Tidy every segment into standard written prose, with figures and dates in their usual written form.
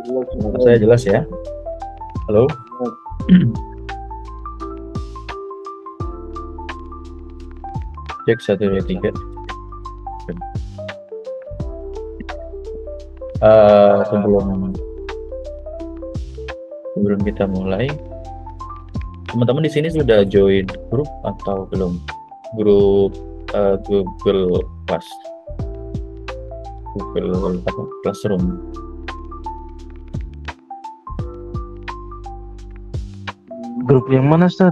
Suara saya jelas ya? Halo? Cek 1, 2, 3. Sebelum kita mulai, teman-teman di sini sudah join grup atau belum? Grup Google Class, Google Classroom. Grup yang mana, Ustaz?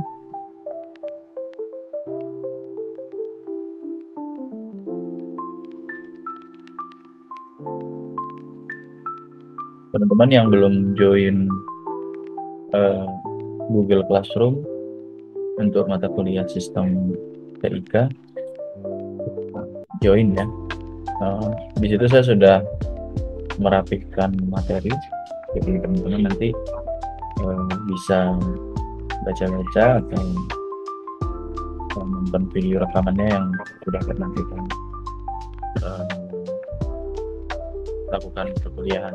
Teman-teman yang belum join Google Classroom untuk mata kuliah sistem TIK, join ya. Di situ saya sudah merapikan materi, jadi teman-teman nanti bisa baca-baca atau nonton video rekamannya yang sudah pernah kita lakukan perkuliahan.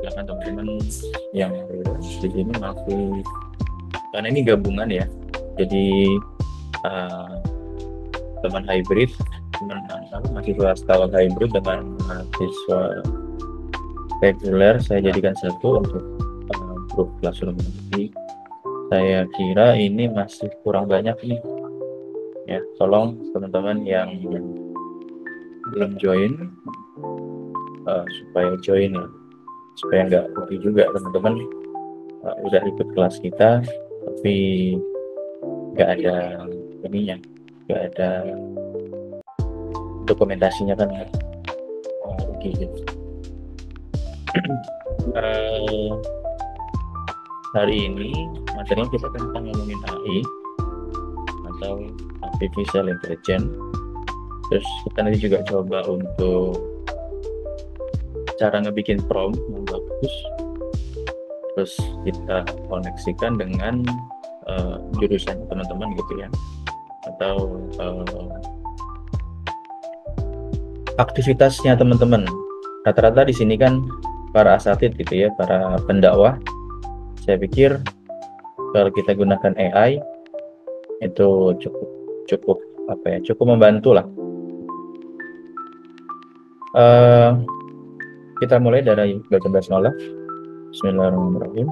Silakan teman-teman yang di sini masih, karena ini gabungan ya, jadi teman hybrid, teman mahasiswa skala hybrid dengan mahasiswa reguler saya jadikan satu untuk grup Classroom. Jadi saya kira ini masih kurang banyak nih ya, tolong teman-teman yang belum join supaya join ya, supaya nggak rugi juga teman-teman udah ikut kelas kita tapi nggak ada ininya, nggak ada dokumentasinya kan rugi gitu. Hari ini materinya kita tentang ngomongin AI atau artificial intelligence. Terus kita nanti juga coba untuk cara ngebikin prompt yang bagus. Terus kita koneksikan dengan jurusan teman-teman gitu ya, atau aktivitasnya teman-teman. Rata-rata di sini kan para asatid gitu ya, para pendakwah. Saya pikir kalau kita gunakan AI itu cukup membantu lah. Kita mulai dari baca basmalah. Bismillahirrahmanirrahim.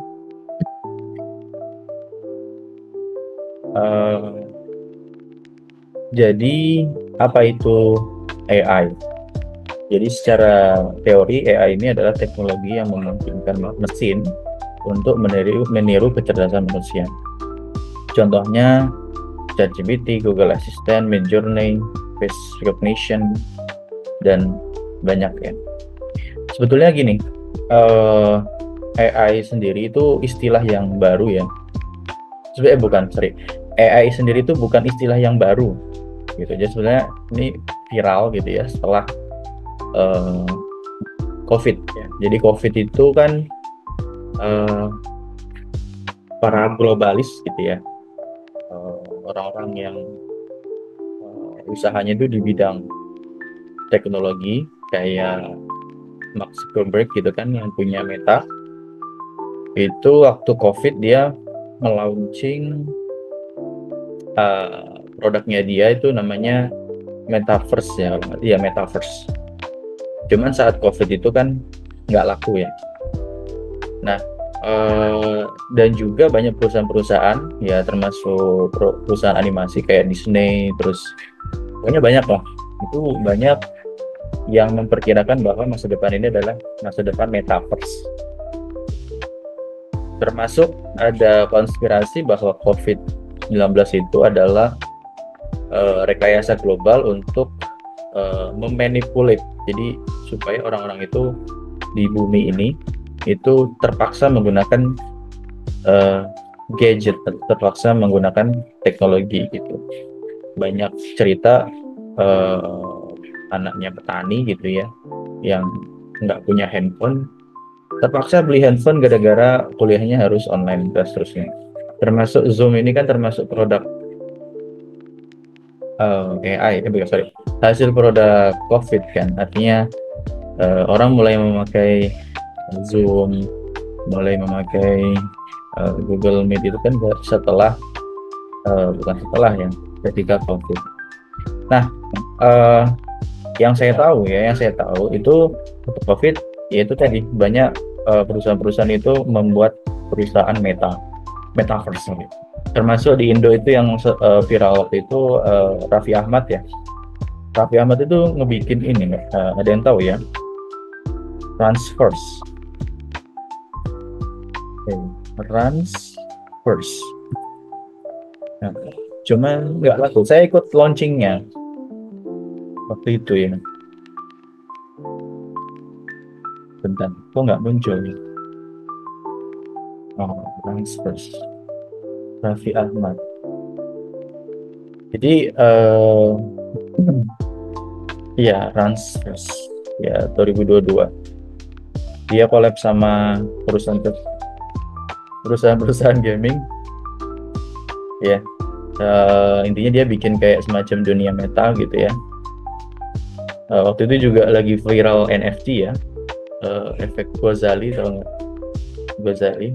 Jadi apa itu AI? Jadi secara teori AI ini adalah teknologi yang memungkinkan mesin untuk meniru kecerdasan manusia. Contohnya ChatGPT, Google Assistant, Midjourney, Face Recognition, dan banyak ya. Sebetulnya gini, AI sendiri itu istilah yang baru ya. Sebenarnya AI sendiri itu bukan istilah yang baru gitu. Jadi sebenarnya ini viral gitu ya setelah COVID ya. Jadi COVID itu kan para globalis gitu ya, orang-orang yang usahanya itu di bidang teknologi kayak Mark Zuckerberg gitu kan yang punya Meta, itu waktu COVID dia nge-launching produknya dia itu namanya Metaverse ya, iya Metaverse. Cuman saat COVID itu kan nggak laku ya. Nah, dan juga banyak perusahaan-perusahaan ya, termasuk perusahaan animasi kayak Disney, terus pokoknya banyak lah, itu banyak yang memperkirakan bahwa masa depan ini adalah masa depan Metaverse. Termasuk ada konspirasi bahwa COVID-19 itu adalah rekayasa global untuk memanipulate, jadi supaya orang-orang itu di bumi ini itu terpaksa menggunakan gadget, terpaksa menggunakan teknologi gitu. Banyak cerita anaknya petani gitu ya, yang nggak punya handphone, terpaksa beli handphone gara-gara kuliahnya harus online dan seterusnya. Termasuk Zoom ini kan termasuk produk AI, hasil produk COVID kan, artinya orang mulai memakai Zoom, mulai memakai Google Meet itu kan setelah bukan setelah ya, ketika COVID. Nah, eh, yang saya tahu itu untuk COVID yaitu tadi banyak perusahaan-perusahaan itu membuat perusahaan metaverse gitu. Termasuk di Indo itu yang viral waktu itu Raffi Ahmad ya. Raffi Ahmad itu ngebikin ini nggak? Ada yang tahu ya? Transverse. Transverse. Nah, cuman nggak laku. Saya ikut launchingnya waktu itu ya. Bentar, kok nggak muncul? Oh, Transverse. Raffi Ahmad. Jadi iya, Transverse ya 2022. Dia collab sama perusahaan gaming. Ya, intinya dia bikin kayak semacam dunia meta gitu ya. Waktu itu juga lagi viral NFT ya, efek Ghazali, tahu nggak? Ghazali.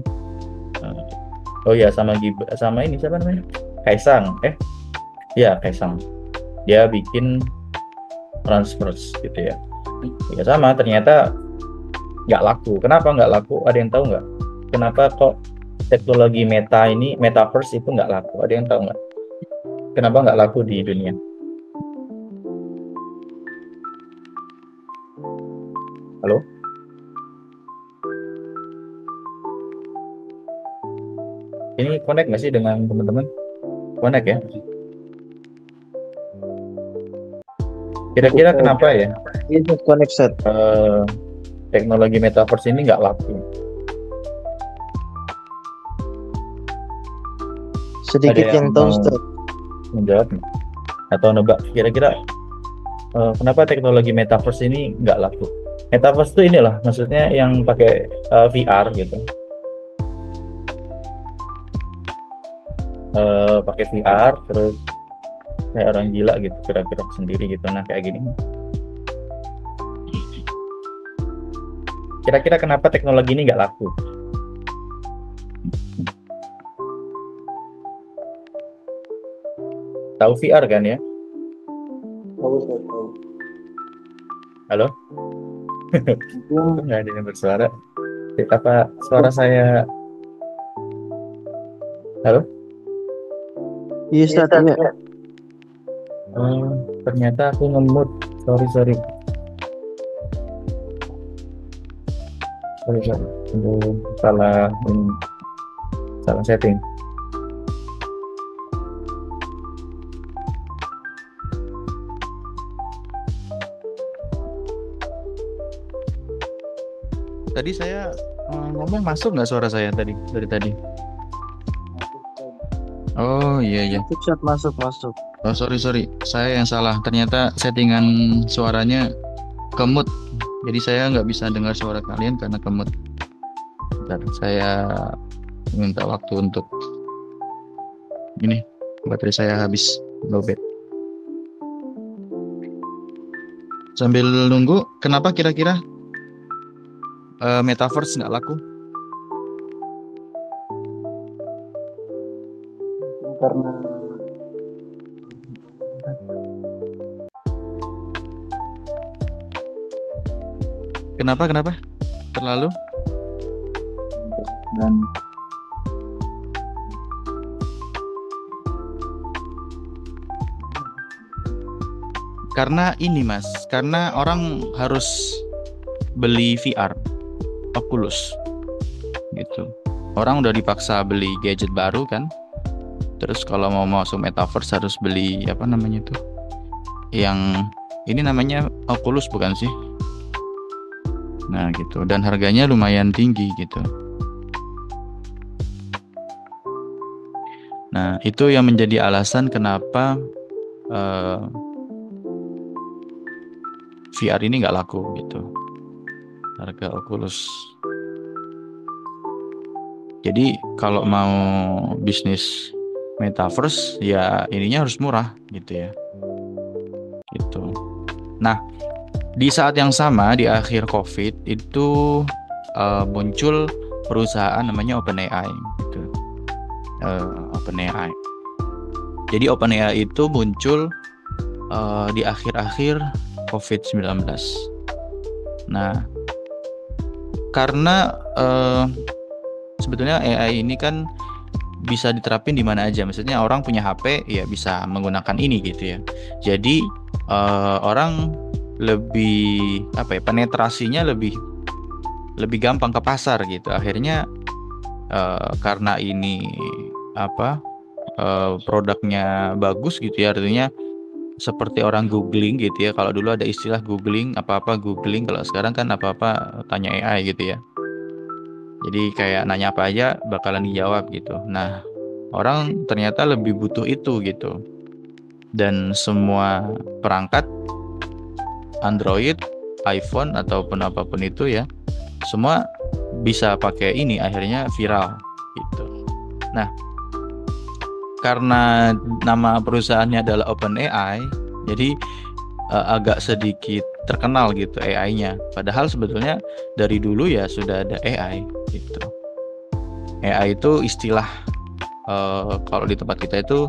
Oh ya, sama ini siapa namanya? Kaisang. Ya Kaisang. Dia bikin Transverse gitu ya. Ya sama, ternyata nggak laku. Kenapa nggak laku? Ada yang tahu nggak? Kenapa kok teknologi metaverse itu nggak laku? Ada yang tahu nggak? Kenapa nggak laku di dunia? Halo? Ini connect nggak sih dengan teman-teman? Connect ya? Kira-kira kenapa ya? Ini connect set. Teknologi metaverse ini nggak laku? Sedikit Ada yang tahu Ustaz. menjawab nggak? Atau nebak kira-kira kenapa teknologi metaverse ini nggak laku? Metaverse itu inilah maksudnya yang pakai VR gitu. Pakai VR terus kayak orang gila gitu, gerak-gerak sendiri gitu. Nah kayak gini. Kira-kira kenapa teknologi ini nggak laku? Tahu VR kan ya? Tahu. Halo? Nggak ada yang bersuara. Apa suara saya? Halo? Iya Ustaz, iya. Ternyata aku nge-mute. Sorry. Salah setting. Tadi saya ngomong masuk nggak suara saya dari tadi? Oh iya. Ustaz masuk. Oh sorry, saya yang salah. Ternyata settingan suaranya kemut. Jadi saya nggak bisa dengar suara kalian karena kemut. Bentar, saya minta waktu untuk ini. Baterai saya habis lowbat. Sambil nunggu, kenapa kira-kira metaverse nggak laku? Karena Kenapa? Terlalu? dan Karena ini Mas, karena orang harus beli VR, Oculus, gitu. Orang udah dipaksa beli gadget baru kan. Terus kalau mau masuk metaverse harus beli apa namanya itu? Yang ini namanya Oculus bukan sih? Nah gitu, dan harganya lumayan tinggi gitu. Nah itu yang menjadi alasan kenapa VR ini nggak laku gitu, harga Oculus. Jadi kalau mau bisnis metaverse ya ininya harus murah gitu ya. Gitu. Nah, di saat yang sama di akhir COVID itu muncul perusahaan namanya OpenAI gitu. OpenAI. Jadi OpenAI itu muncul di akhir-akhir COVID-19. Nah, karena sebetulnya AI ini kan bisa diterapin di mana aja. Maksudnya orang punya HP ya bisa menggunakan ini gitu ya. Jadi orang lebih penetrasinya lebih gampang ke pasar gitu. Akhirnya karena ini produknya bagus gitu ya, artinya seperti orang googling gitu ya. Kalau dulu ada istilah googling, apa-apa googling, kalau sekarang kan apa-apa tanya AI gitu ya. Jadi kayak nanya apa aja bakalan dijawab gitu. Nah, orang ternyata lebih butuh itu gitu. Dan semua perangkat Android, iPhone ataupun apapun itu ya, semua bisa pakai ini, akhirnya viral gitu. Nah, karena nama perusahaannya adalah OpenAI, jadi agak sedikit terkenal gitu AI-nya. Padahal sebetulnya dari dulu ya sudah ada AI gitu. AI itu istilah kalau di tempat kita itu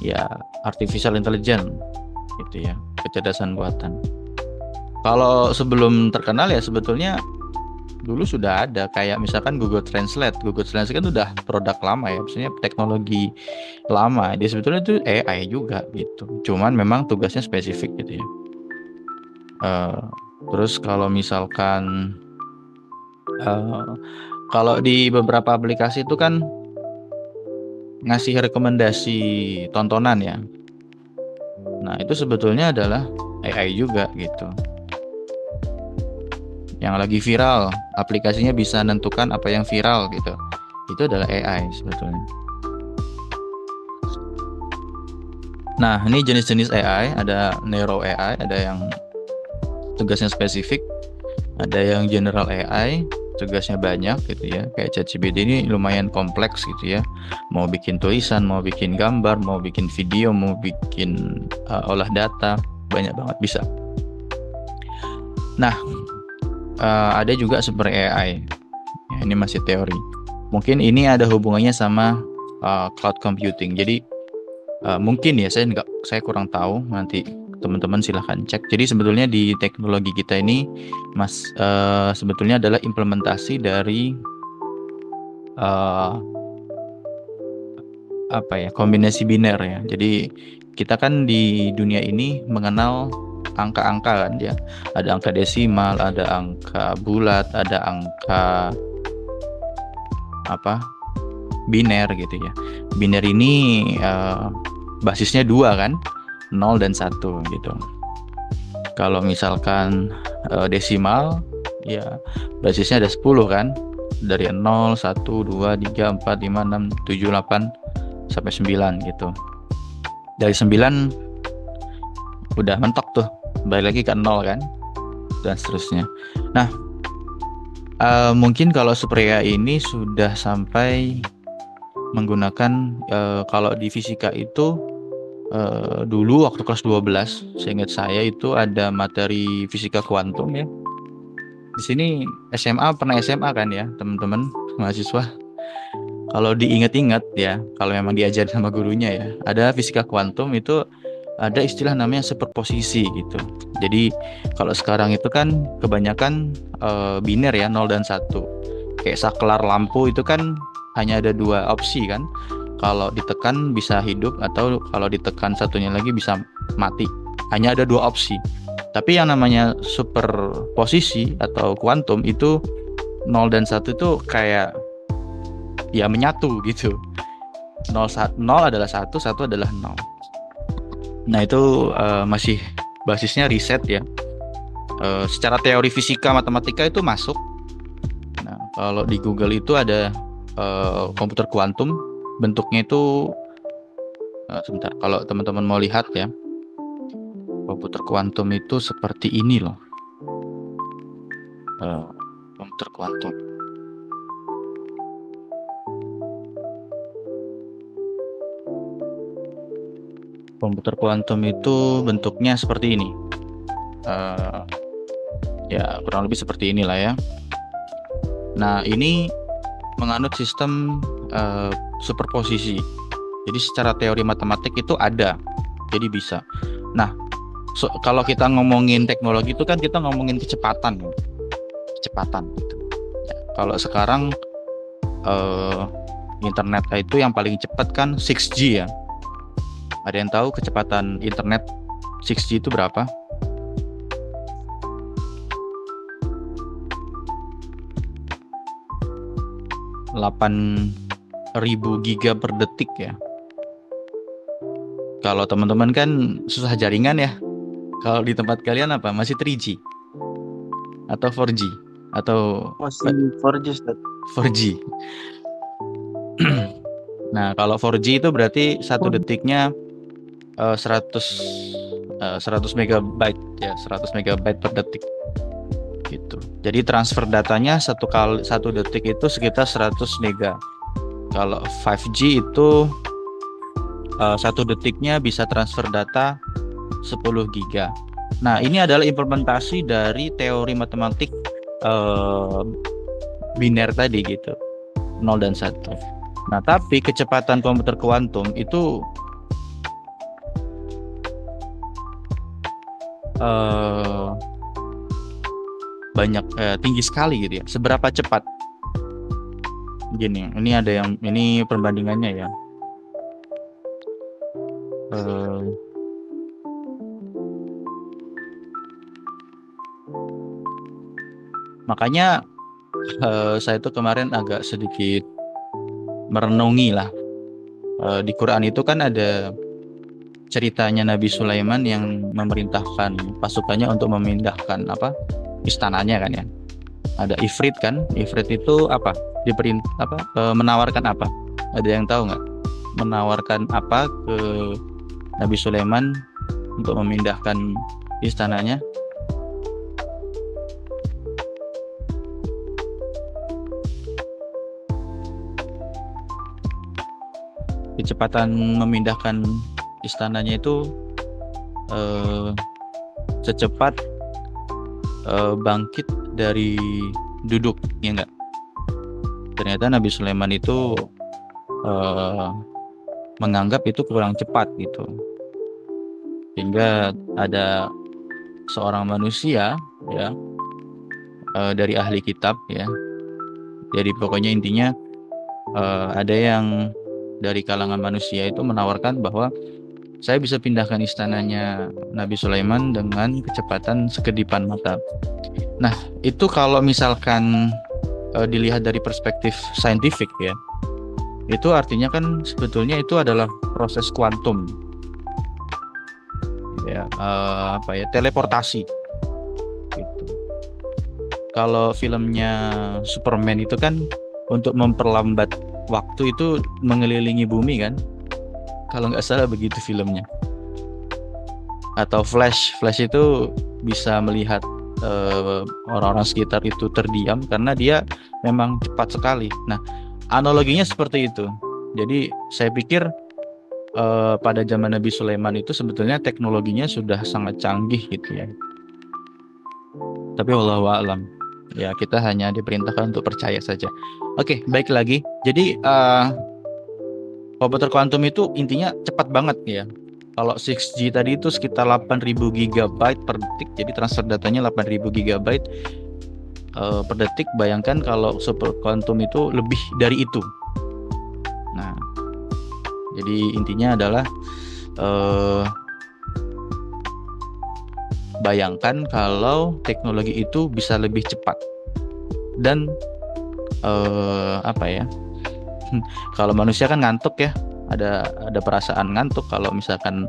ya artificial intelligence gitu ya, kecerdasan buatan. Kalau sebelum terkenal ya sebetulnya dulu sudah ada, kayak misalkan Google Translate. Google Translate kan udah produk lama ya, maksudnya teknologi lama. Dia sebetulnya itu AI juga gitu. Cuman memang tugasnya spesifik gitu ya. Terus kalau misalkan kalau di beberapa aplikasi itu kan ngasih rekomendasi tontonan ya. Nah, itu sebetulnya adalah AI juga gitu. Yang lagi viral, aplikasinya bisa nentukan apa yang viral gitu. Itu adalah AI sebetulnya. Nah, ini jenis-jenis AI, ada Neuro AI, ada yang tugasnya spesifik, ada yang general AI, tugasnya banyak gitu ya. Kayak ChatGPT ini lumayan kompleks gitu ya. Mau bikin tulisan, mau bikin gambar, mau bikin video, mau bikin olah data, banyak banget bisa. Nah, ada juga super AI. Ya, ini masih teori. Mungkin ini ada hubungannya sama cloud computing. Jadi mungkin ya saya kurang tahu, nanti teman-teman silahkan cek. Jadi sebetulnya di teknologi kita ini sebetulnya adalah implementasi dari kombinasi biner ya. Jadi kita kan di dunia ini mengenal angka-angka kan ya. Ada angka desimal, ada angka bulat, ada angka biner gitu ya. Biner ini basisnya 2 kan, 0 dan 1 gitu. Kalau misalkan desimal ya basisnya ada 10 kan, dari 0, 1, 2, 3, 4, 5, 6, 7, 8 sampai 9 gitu. Dari 9 udah mentok tuh, balik lagi ke 0 kan, dan seterusnya. Nah, mungkin kalau Super AI ini sudah sampai menggunakan kalau di fisika itu dulu waktu kelas 12, seingat saya itu ada materi fisika kuantum ya. Di sini pernah SMA kan ya teman-teman mahasiswa. Kalau diingat-ingat ya, kalau memang diajarin sama gurunya ya, ada fisika kuantum itu ada istilah namanya superposisi gitu. Jadi kalau sekarang itu kan kebanyakan biner ya, 0 dan 1. Kayak saklar lampu itu kan hanya ada 2 opsi kan. Kalau ditekan bisa hidup, atau kalau ditekan satunya lagi bisa mati. Hanya ada 2 opsi. Tapi yang namanya superposisi atau kuantum itu 0 dan 1 itu kayak ya menyatu gitu. 0 adalah 1, 1 adalah 0. Nah itu masih basisnya riset ya. Secara teori fisika matematika itu masuk. Nah kalau di Google itu ada komputer kuantum, bentuknya itu sebentar, kalau teman-teman mau lihat ya, komputer kuantum itu seperti ini loh. Komputer kuantum. Komputer kuantum itu bentuknya seperti ini. Ya kurang lebih seperti inilah ya. Nah, ini menganut sistem superposisi. Jadi secara teori matematik itu ada, jadi bisa. Nah, kalau kita ngomongin teknologi itu kan kita ngomongin kecepatan gitu. Kalau sekarang internet itu yang paling cepat kan 6G ya. Ada yang tahu kecepatan internet 6G itu berapa? 8.000 giga per detik ya. Kalau teman-teman kan susah jaringan ya. Kalau di tempat kalian apa? Masih 3G atau 4G atau Masih 4G, Ustaz. 4G. Nah, kalau 4G itu berarti satu detiknya 100 megabyte ya, 100 megabyte per detik gitu. Jadi transfer datanya satu detik itu sekitar 100 mega. Kalau 5G itu satu detiknya bisa transfer data 10 giga. Nah, ini adalah implementasi dari teori matematik biner tadi gitu, 0 dan 1. Nah, tapi kecepatan komputer kuantum itu tinggi sekali gitu ya. Seberapa cepat? Gini, ini perbandingannya ya. Makanya saya tuh kemarin agak sedikit merenungi lah. Di Quran itu kan ada ceritanya Nabi Sulaiman yang memerintahkan pasukannya untuk memindahkan istananya kan ya. Ada Ifrit kan? Ifrit itu apa? Menawarkan apa? Ada yang tahu nggak? Menawarkan apa ke Nabi Sulaiman untuk memindahkan istananya? Kecepatan memindahkan istananya itu secepat bangkit dari duduk, ya enggak? Ternyata Nabi Sulaiman itu menganggap itu kurang cepat gitu, sehingga ada seorang manusia ya, dari ahli kitab ya, jadi pokoknya intinya ada yang dari kalangan manusia itu menawarkan bahwa saya bisa pindahkan istananya Nabi Sulaiman dengan kecepatan sekedipan mata. Nah, itu kalau misalkan dilihat dari perspektif saintifik ya, itu artinya kan sebetulnya itu adalah proses kuantum ya, teleportasi gitu. Kalau filmnya Superman itu kan untuk memperlambat waktu itu mengelilingi bumi kan, kalau nggak salah begitu filmnya. Atau Flash itu bisa melihat orang-orang sekitar itu terdiam karena dia memang cepat sekali. Nah, analoginya seperti itu. Jadi saya pikir pada zaman Nabi Sulaiman itu sebetulnya teknologinya sudah sangat canggih gitu ya. Tapi wallahu a'lam. Ya, kita hanya diperintahkan untuk percaya saja. Oke, baik lagi. Jadi komputer kuantum itu intinya cepat banget ya. Kalau 6G tadi itu sekitar 8.000 GB per detik, jadi transfer datanya 8.000 GB per detik. Bayangkan kalau super kuantum itu lebih dari itu. Nah, jadi intinya adalah bayangkan kalau teknologi itu bisa lebih cepat dan kalau manusia kan ngantuk ya, ada perasaan ngantuk kalau misalkan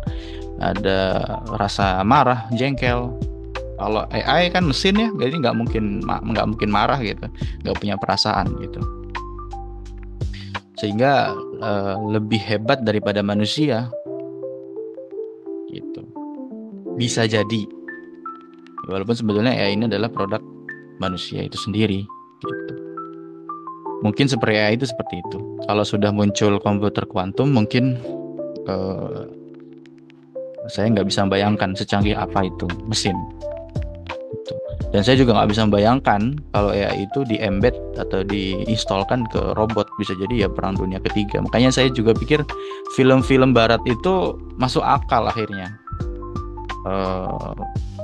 ada rasa marah, jengkel. Kalau AI kan mesin ya, jadi nggak mungkin marah gitu, nggak punya perasaan gitu, sehingga lebih hebat daripada manusia gitu. Bisa jadi, walaupun sebetulnya AI ini adalah produk manusia itu sendiri gitu. Mungkin seperti AI itu seperti itu. Kalau sudah muncul komputer kuantum, mungkin saya nggak bisa bayangkan secanggih apa itu mesin. Gitu. Dan saya juga nggak bisa membayangkan kalau AI itu di-embed atau diinstalkan ke robot, bisa jadi ya Perang Dunia Ketiga. Makanya saya juga pikir film-film Barat itu masuk akal akhirnya. Eh,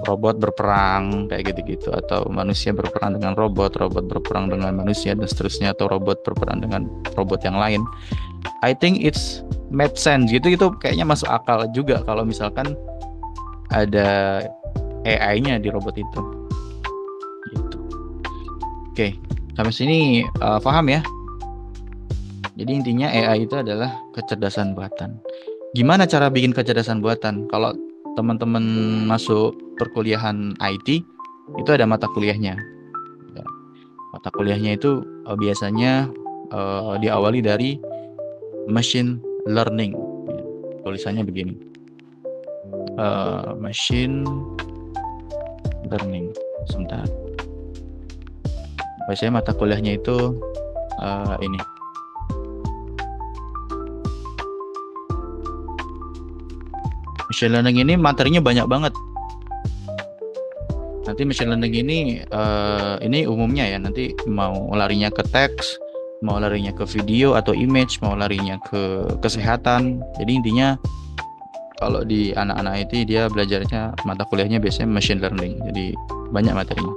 Robot berperang kayak gitu-gitu, atau manusia berperang dengan robot, robot berperang dengan manusia dan seterusnya, atau robot berperang dengan robot yang lain. I think it's made sense gitu, itu kayaknya masuk akal juga kalau misalkan ada AI-nya di robot itu. Gitu. Oke, sampai sini paham ya? Jadi intinya AI itu adalah kecerdasan buatan. Gimana cara bikin kecerdasan buatan? Kalau teman-teman masuk perkuliahan IT, itu ada mata kuliahnya. Ya, mata kuliahnya itu biasanya diawali dari machine learning. Ya, tulisannya begini. Machine learning. Sebentar. Biasanya mata kuliahnya itu ini. Machine learning ini materinya banyak banget. Nanti machine learning ini umumnya ya, nanti mau larinya ke teks, mau larinya ke video atau image, mau larinya ke kesehatan. Jadi intinya kalau di anak-anak IT dia belajarnya mata kuliahnya biasanya machine learning. Jadi banyak materinya.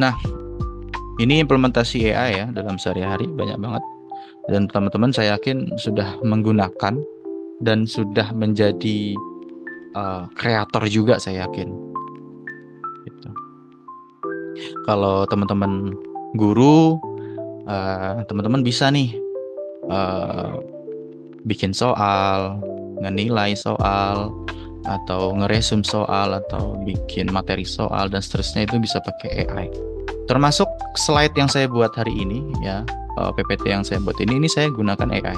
Nah, ini implementasi AI ya dalam sehari-hari banyak banget. Dan teman-teman saya yakin sudah menggunakan dan sudah menjadi kreator juga, saya yakin. Gitu. Kalau teman-teman guru, teman-teman bisa nih bikin soal, ngenilai soal, atau ngeresum soal, atau bikin materi soal dan seterusnya, itu bisa pakai AI. Termasuk slide yang saya buat hari ini ya, PPT yang saya buat ini saya gunakan AI.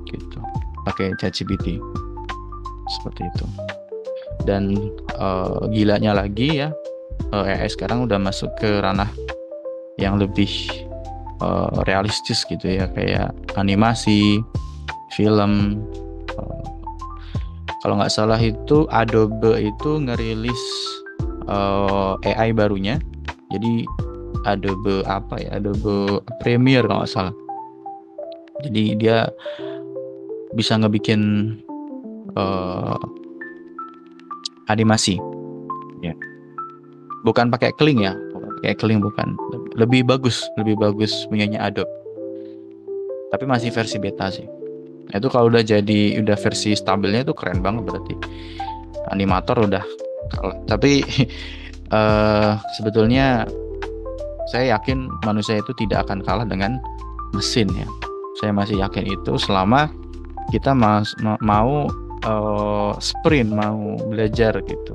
Gitu. Pakai ChatGPT. Seperti itu. Dan gilanya lagi ya, AI sekarang udah masuk ke ranah yang lebih realistis gitu ya, kayak animasi, film. Kalau nggak salah itu Adobe itu ngerilis AI barunya. Jadi Adobe Adobe Premiere kalau nggak salah. Jadi dia bisa ngebikin animasi, ya. Bukan pakai Kling ya, pakai Kling bukan. Lebih bagus punyanya Adobe. Tapi masih versi beta sih. Itu kalau udah versi stabilnya itu keren banget berarti. Animator udah kalah. Tapi sebetulnya saya yakin manusia itu tidak akan kalah dengan mesin ya. Saya masih yakin itu selama kita mau sprint, mau belajar gitu.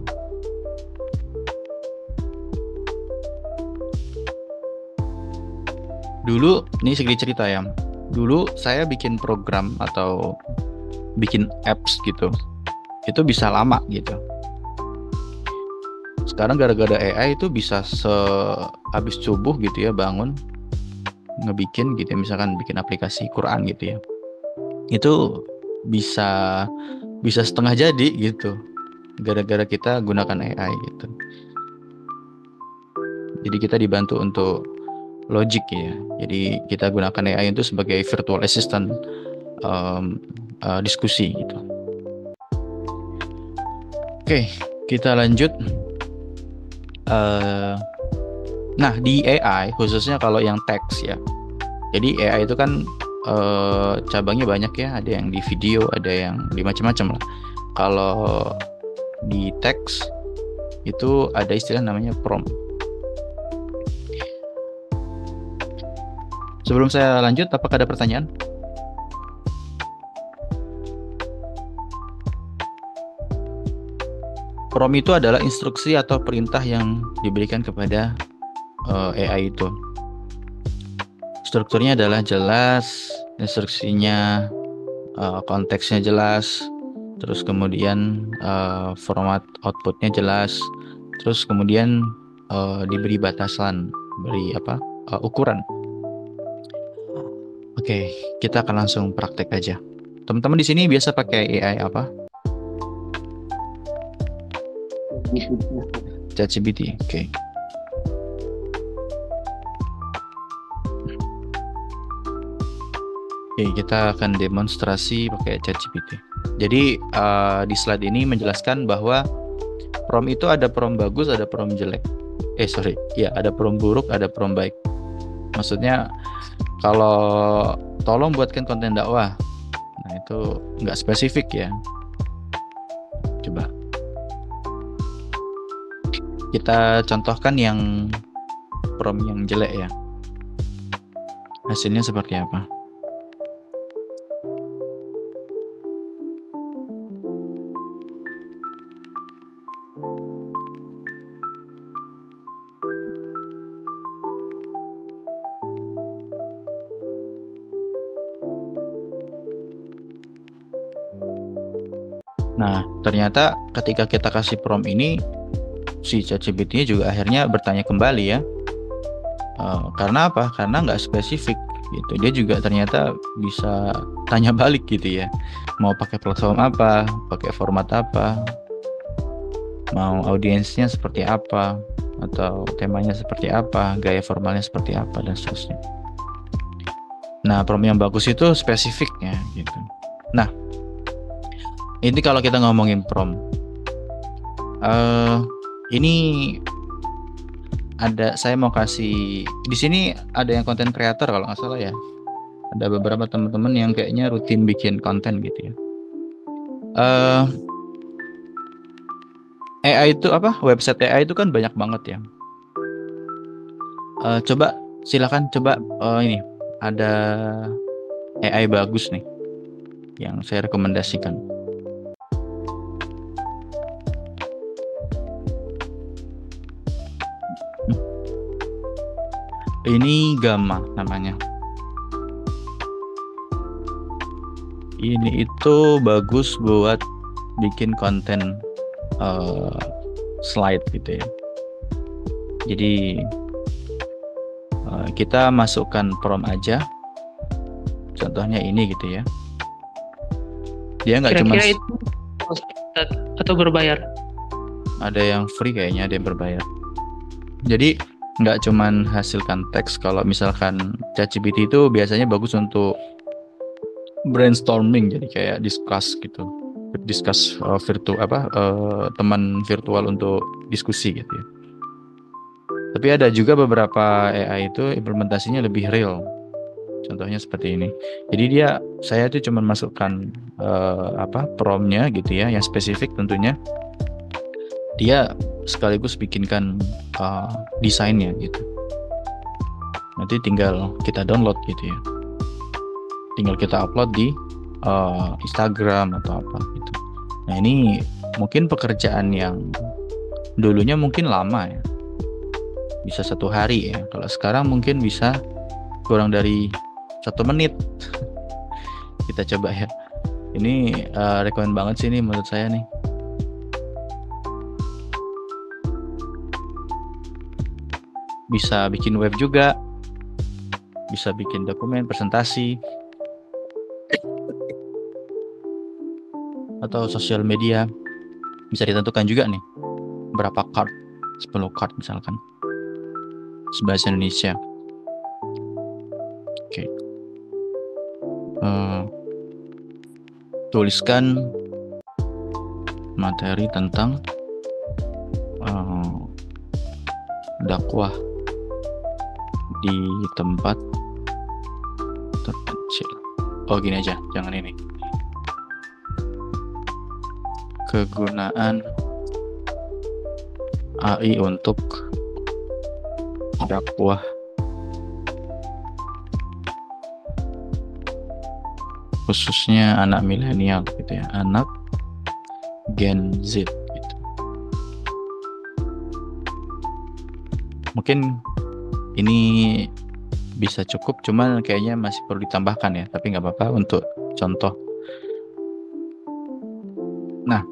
Dulu, ini sedikit cerita ya. Dulu saya bikin program atau bikin apps gitu, itu bisa lama gitu. Sekarang gara-gara AI itu bisa habis subuh gitu ya, bangun ngebikin gitu ya, misalkan bikin aplikasi Quran gitu ya, itu bisa setengah jadi gitu, gara-gara kita gunakan AI gitu. Jadi kita dibantu untuk logic ya, jadi kita gunakan AI itu sebagai virtual assistant diskusi gitu. Oke, kita lanjut. Nah, di AI khususnya kalau yang teks ya, jadi AI itu kan cabangnya banyak ya, ada yang di video, ada yang di macam-macam lah. Kalau di teks itu ada istilah namanya prompt. Sebelum saya lanjut, apakah ada pertanyaan? Prompt itu adalah instruksi atau perintah yang diberikan kepada AI itu. Strukturnya adalah jelas, instruksinya, konteksnya jelas, terus kemudian format outputnya jelas, terus kemudian diberi batasan, ukuran. Oke, kita akan langsung praktek aja. Teman-teman di sini biasa pakai AI apa? ChatGPT. Oke. Oke, kita akan demonstrasi pakai ChatGPT. Jadi di slide ini menjelaskan bahwa prompt itu ada prompt bagus, ada prompt jelek. Ada prompt buruk, ada prompt baik. Maksudnya kalau tolong buatkan konten dakwah, nah itu nggak spesifik ya. Coba kita contohkan yang prompt yang jelek ya. Hasilnya seperti apa? Nah, ternyata ketika kita kasih prompt ini, si ChatGPT juga akhirnya bertanya kembali ya. Karena apa? Karena nggak spesifik gitu. Dia juga ternyata bisa tanya balik gitu ya. Mau pakai platform apa, pakai format apa, mau audiensnya seperti apa, atau temanya seperti apa, gaya formalnya seperti apa, dan seterusnya. Nah, prompt yang bagus itu spesifiknya gitu. Nah, ini kalau kita ngomongin prompt, ini saya mau kasih di sini ada yang konten creator kalau nggak salah ya. Ada beberapa teman-teman yang kayaknya rutin bikin konten gitu ya. AI itu apa? Website AI itu kan banyak banget ya. Silakan coba ini ada AI bagus nih yang saya rekomendasikan. Ini Gamma namanya. Ini itu bagus buat bikin konten slide gitu ya. Jadi kita masukkan prompt aja. Contohnya ini gitu ya. Dia nggak cuma Kira-kira itu atau berbayar? Ada yang free kayaknya, ada yang berbayar. Jadi nggak cuman hasilkan teks. Kalau misalkan ChatGPT itu biasanya bagus untuk brainstorming, jadi kayak discuss teman virtual untuk diskusi gitu ya. Tapi ada juga beberapa AI itu implementasinya lebih real. Contohnya seperti ini. Jadi saya tuh cuma masukkan promptnya gitu ya, yang spesifik tentunya. Dia sekaligus bikinkan desainnya gitu. Nanti tinggal kita download gitu ya. Tinggal kita upload di Instagram atau apa gitu. Nah, ini mungkin pekerjaan yang dulunya mungkin lama ya. Bisa 1 hari ya. Kalau sekarang mungkin bisa kurang dari 1 menit. Kita coba ya. Ini rekomen banget sih ini menurut saya nih. Bisa bikin web juga, bisa bikin dokumen, presentasi, atau sosial media. Bisa ditentukan juga nih berapa card, 10 card misalkan, bahasa Indonesia. Oke. Tuliskan materi tentang dakwah di tempat terpencil. Oh, gini aja, jangan ini. Kegunaan AI untuk dakwah khususnya anak milenial gitu ya, anak Gen Z gitu. Mungkin ini bisa cukup, cuman kayaknya masih perlu ditambahkan ya, tapi nggak apa-apa untuk contoh. Nah,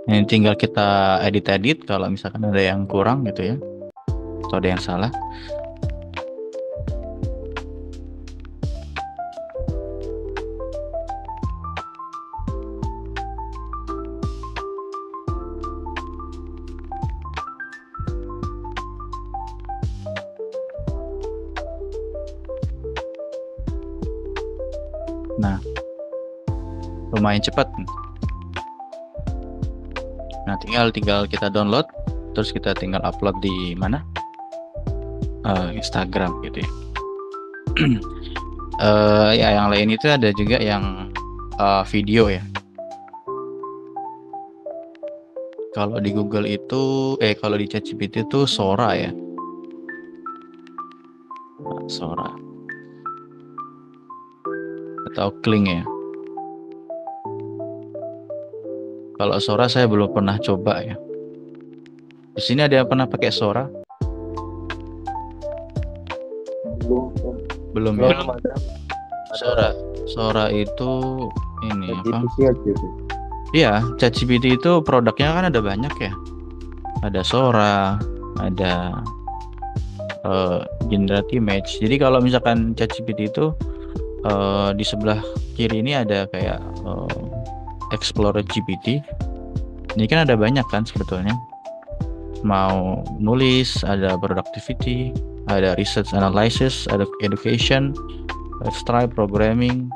ini tinggal kita edit-edit kalau misalkan ada yang kurang gitu ya, atau ada yang salah. Nah, lumayan cepat. Nah, tinggal kita download, terus kita tinggal upload di mana? Instagram gitu ya. Ya, yang lain itu ada juga yang video ya. Kalau di Google itu, kalau di ChatGPT itu Sora ya. Sora atau Kling ya. Kalau Sora saya belum pernah coba ya. Di sini ada yang pernah pakai Sora? Belum ya. Belum. Sora itu ini apa? GPT aja. Iya, ChatGPT itu produknya kan ada banyak ya. Ada Sora, ada Generate Image. Jadi kalau misalkan ChatGPT itu di sebelah kiri ini ada kayak Explorer GPT. Ini kan ada banyak kan sebetulnya. Mau nulis, ada productivity, ada research analysis, ada education, lifestyle, programming.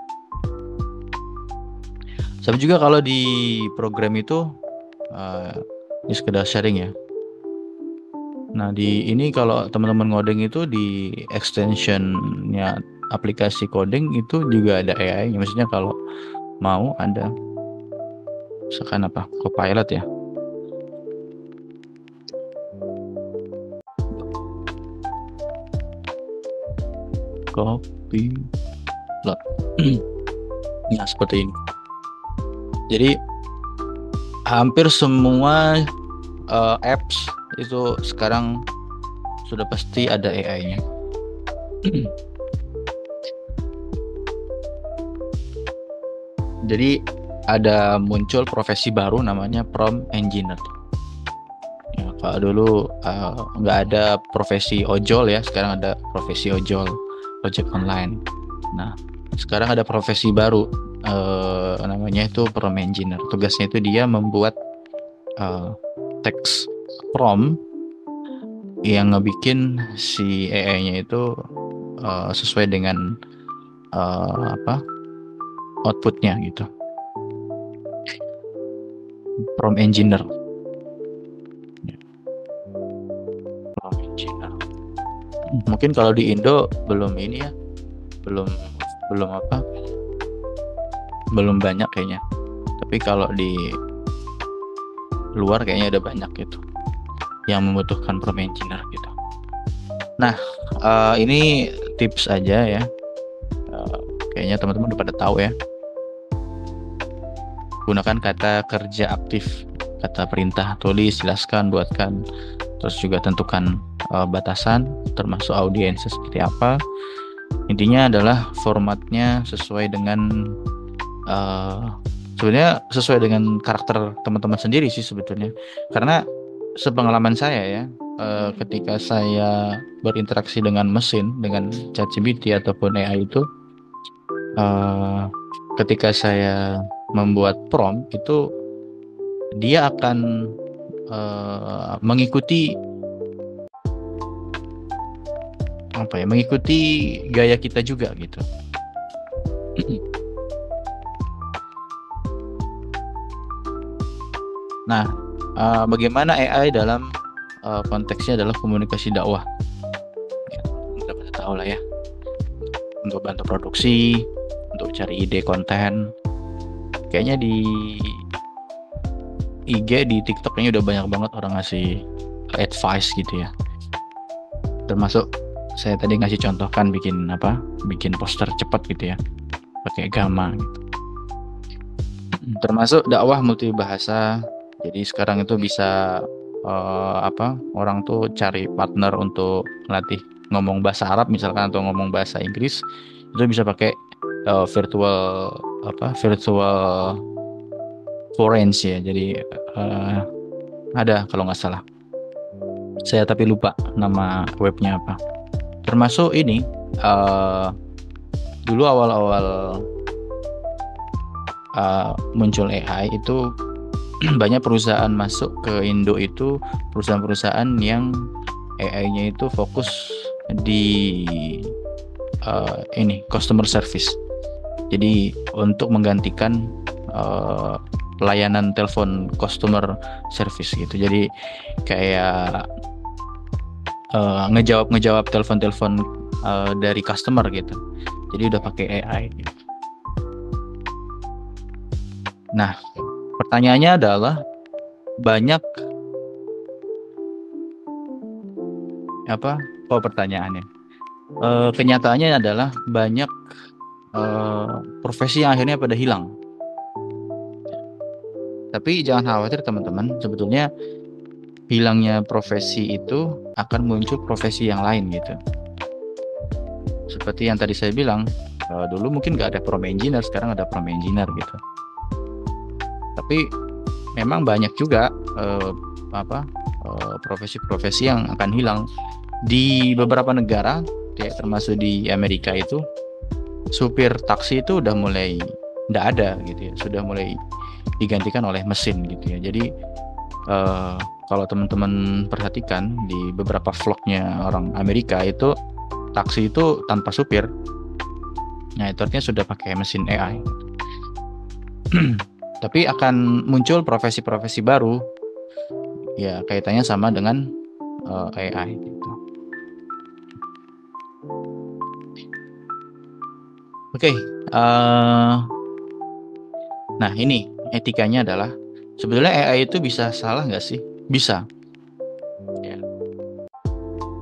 Tapi juga kalau di program itu ini sekedar sharing ya. Nah, di ini kalau teman-teman ngoding itu di extensionnya aplikasi coding itu juga ada AI. Maksudnya kalau mau ada misalkan apa? Copilot ya. Copilot. Nah, seperti ini. Jadi hampir semua apps itu sekarang sudah pasti ada AI-nya. Jadi ada muncul profesi baru namanya prompt engineer. Ya, kalau dulu nggak ada profesi ojol ya, sekarang ada profesi ojol, ojek online. Nah, sekarang ada profesi baru namanya itu prompt engineer. Tugasnya itu dia membuat teks prompt yang ngebikin si AI-nya itu sesuai dengan outputnya gitu. Prompt engineer. Prompt engineer. Mungkin kalau di Indo belum ini ya, belum banyak kayaknya. Tapi kalau di luar kayaknya ada banyak gitu yang membutuhkan prompt engineer gitu. Nah, ini tips aja ya. Kayaknya teman-teman udah pada tahu ya. Gunakan kata kerja aktif, kata perintah, tulis, jelaskan, buatkan, terus juga tentukan batasan, termasuk audiensnya seperti apa. Intinya adalah formatnya sesuai dengan sebenarnya sesuai dengan karakter teman-teman sendiri sih sebetulnya. Karena sepengalaman saya ya, ketika saya berinteraksi dengan mesin, dengan ChatGPT ataupun AI itu, ketika saya membuat prompt itu dia akan mengikuti gaya kita juga gitu. Nah, bagaimana AI dalam konteksnya adalah komunikasi dakwah? Ya, udah pada tahu lah ya. Untuk bantu produksi, untuk cari ide konten. Kayaknya di IG, di TikTok kayaknya udah banyak banget orang ngasih advice gitu ya. Termasuk saya tadi ngasih contoh kan bikin poster cepat gitu ya, pakai Gamma gitu. Termasuk dakwah multibahasa. Jadi sekarang itu bisa orang tuh cari partner untuk latih ngomong bahasa Arab misalkan atau ngomong bahasa Inggris, itu bisa pakai virtual foreign ya. Jadi ada kalau nggak salah, saya tapi lupa nama webnya apa. Termasuk ini dulu awal-awal muncul AI itu banyak perusahaan masuk ke Indo itu perusahaan-perusahaan yang AI-nya itu fokus di customer service. Jadi untuk menggantikan layanan telepon customer service gitu. Jadi kayak ngejawab telepon dari customer gitu. Jadi udah pakai AI gitu. Nah, pertanyaannya adalah banyak apa? Oh, pertanyaannya. Kenyataannya adalah banyak profesi yang akhirnya pada hilang. Tapi jangan khawatir teman-teman, sebetulnya hilangnya profesi itu akan muncul profesi yang lain gitu. Seperti yang tadi saya bilang, dulu mungkin nggak ada prom engineer, sekarang ada prom engineer gitu. Tapi memang banyak juga profesi-profesi yang akan hilang di beberapa negara, ya, termasuk di Amerika itu, supir taksi itu udah mulai nggak ada gitu ya, sudah mulai digantikan oleh mesin gitu ya. Jadi kalau teman-teman perhatikan di beberapa vlognya orang Amerika itu, taksi itu tanpa supir. Nah, itu artinya sudah pakai mesin AI. Tapi akan muncul profesi-profesi baru, ya kaitannya sama dengan AI gitu. Oke, nah ini etikanya adalah sebetulnya AI itu bisa salah nggak sih? Bisa. Ya.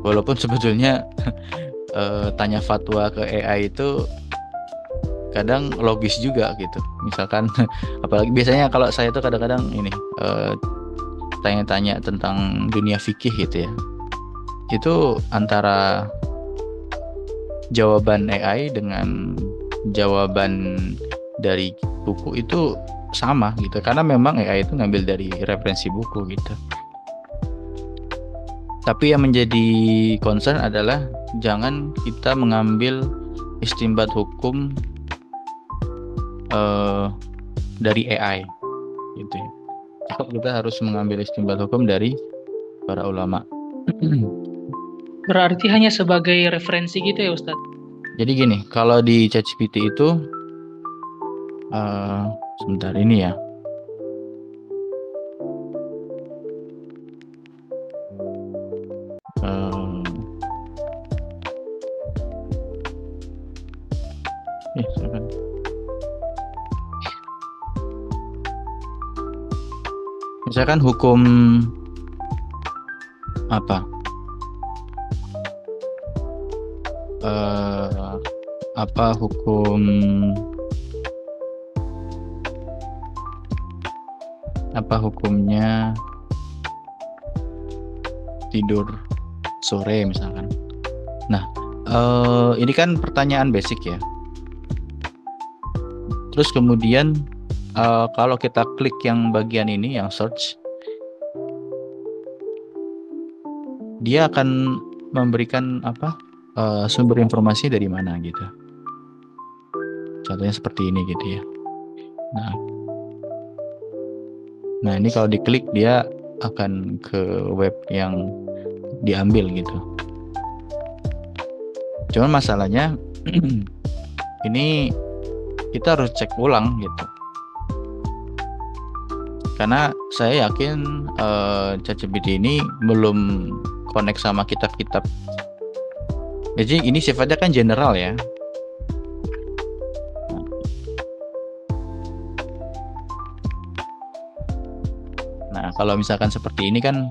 Walaupun sebetulnya tanya fatwa ke AI itu kadang logis juga gitu. Misalkan apalagi biasanya kalau saya tuh kadang-kadang ini tanya-tanya tentang dunia fikih gitu ya. Itu antara jawaban AI dengan jawaban dari buku itu sama gitu, karena memang AI itu ngambil dari referensi buku gitu. Tapi yang menjadi concern adalah jangan kita mengambil istinbat hukum dari AI gitu ya. Kita harus mengambil istinbat hukum dari para ulama. Berarti hanya sebagai referensi gitu ya Ustadz? Jadi gini, kalau di ChatGPT itu sebentar ini ya. Misalkan hukum apa? Hukumnya tidur sore misalkan. Nah, ini kan pertanyaan basic ya. Terus kemudian kalau kita klik yang bagian ini, yang search, dia akan memberikan sumber informasi dari mana gitu. Contohnya seperti ini gitu ya. Nah ini kalau diklik dia akan ke web yang diambil gitu. Cuman masalahnya ini kita harus cek ulang gitu. Karena saya yakin ChatGPT ini belum connect sama kitab-kitab. Jadi ini sifatnya kan general ya. Nah, kalau misalkan seperti ini kan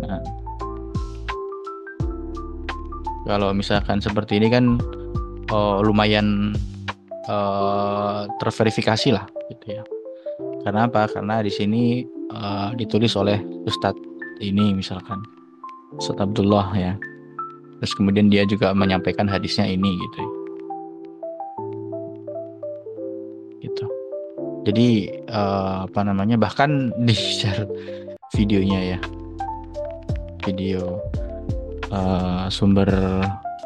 Nah, kalau misalkan seperti ini kan lumayan terverifikasi lah gitu ya. Karena apa? Karena di sini ditulis oleh Ustadz ini misalkan Ustadz Abdullah ya. Terus kemudian dia juga menyampaikan hadisnya ini gitu. Gitu. Jadi bahkan di share videonya ya. Video sumber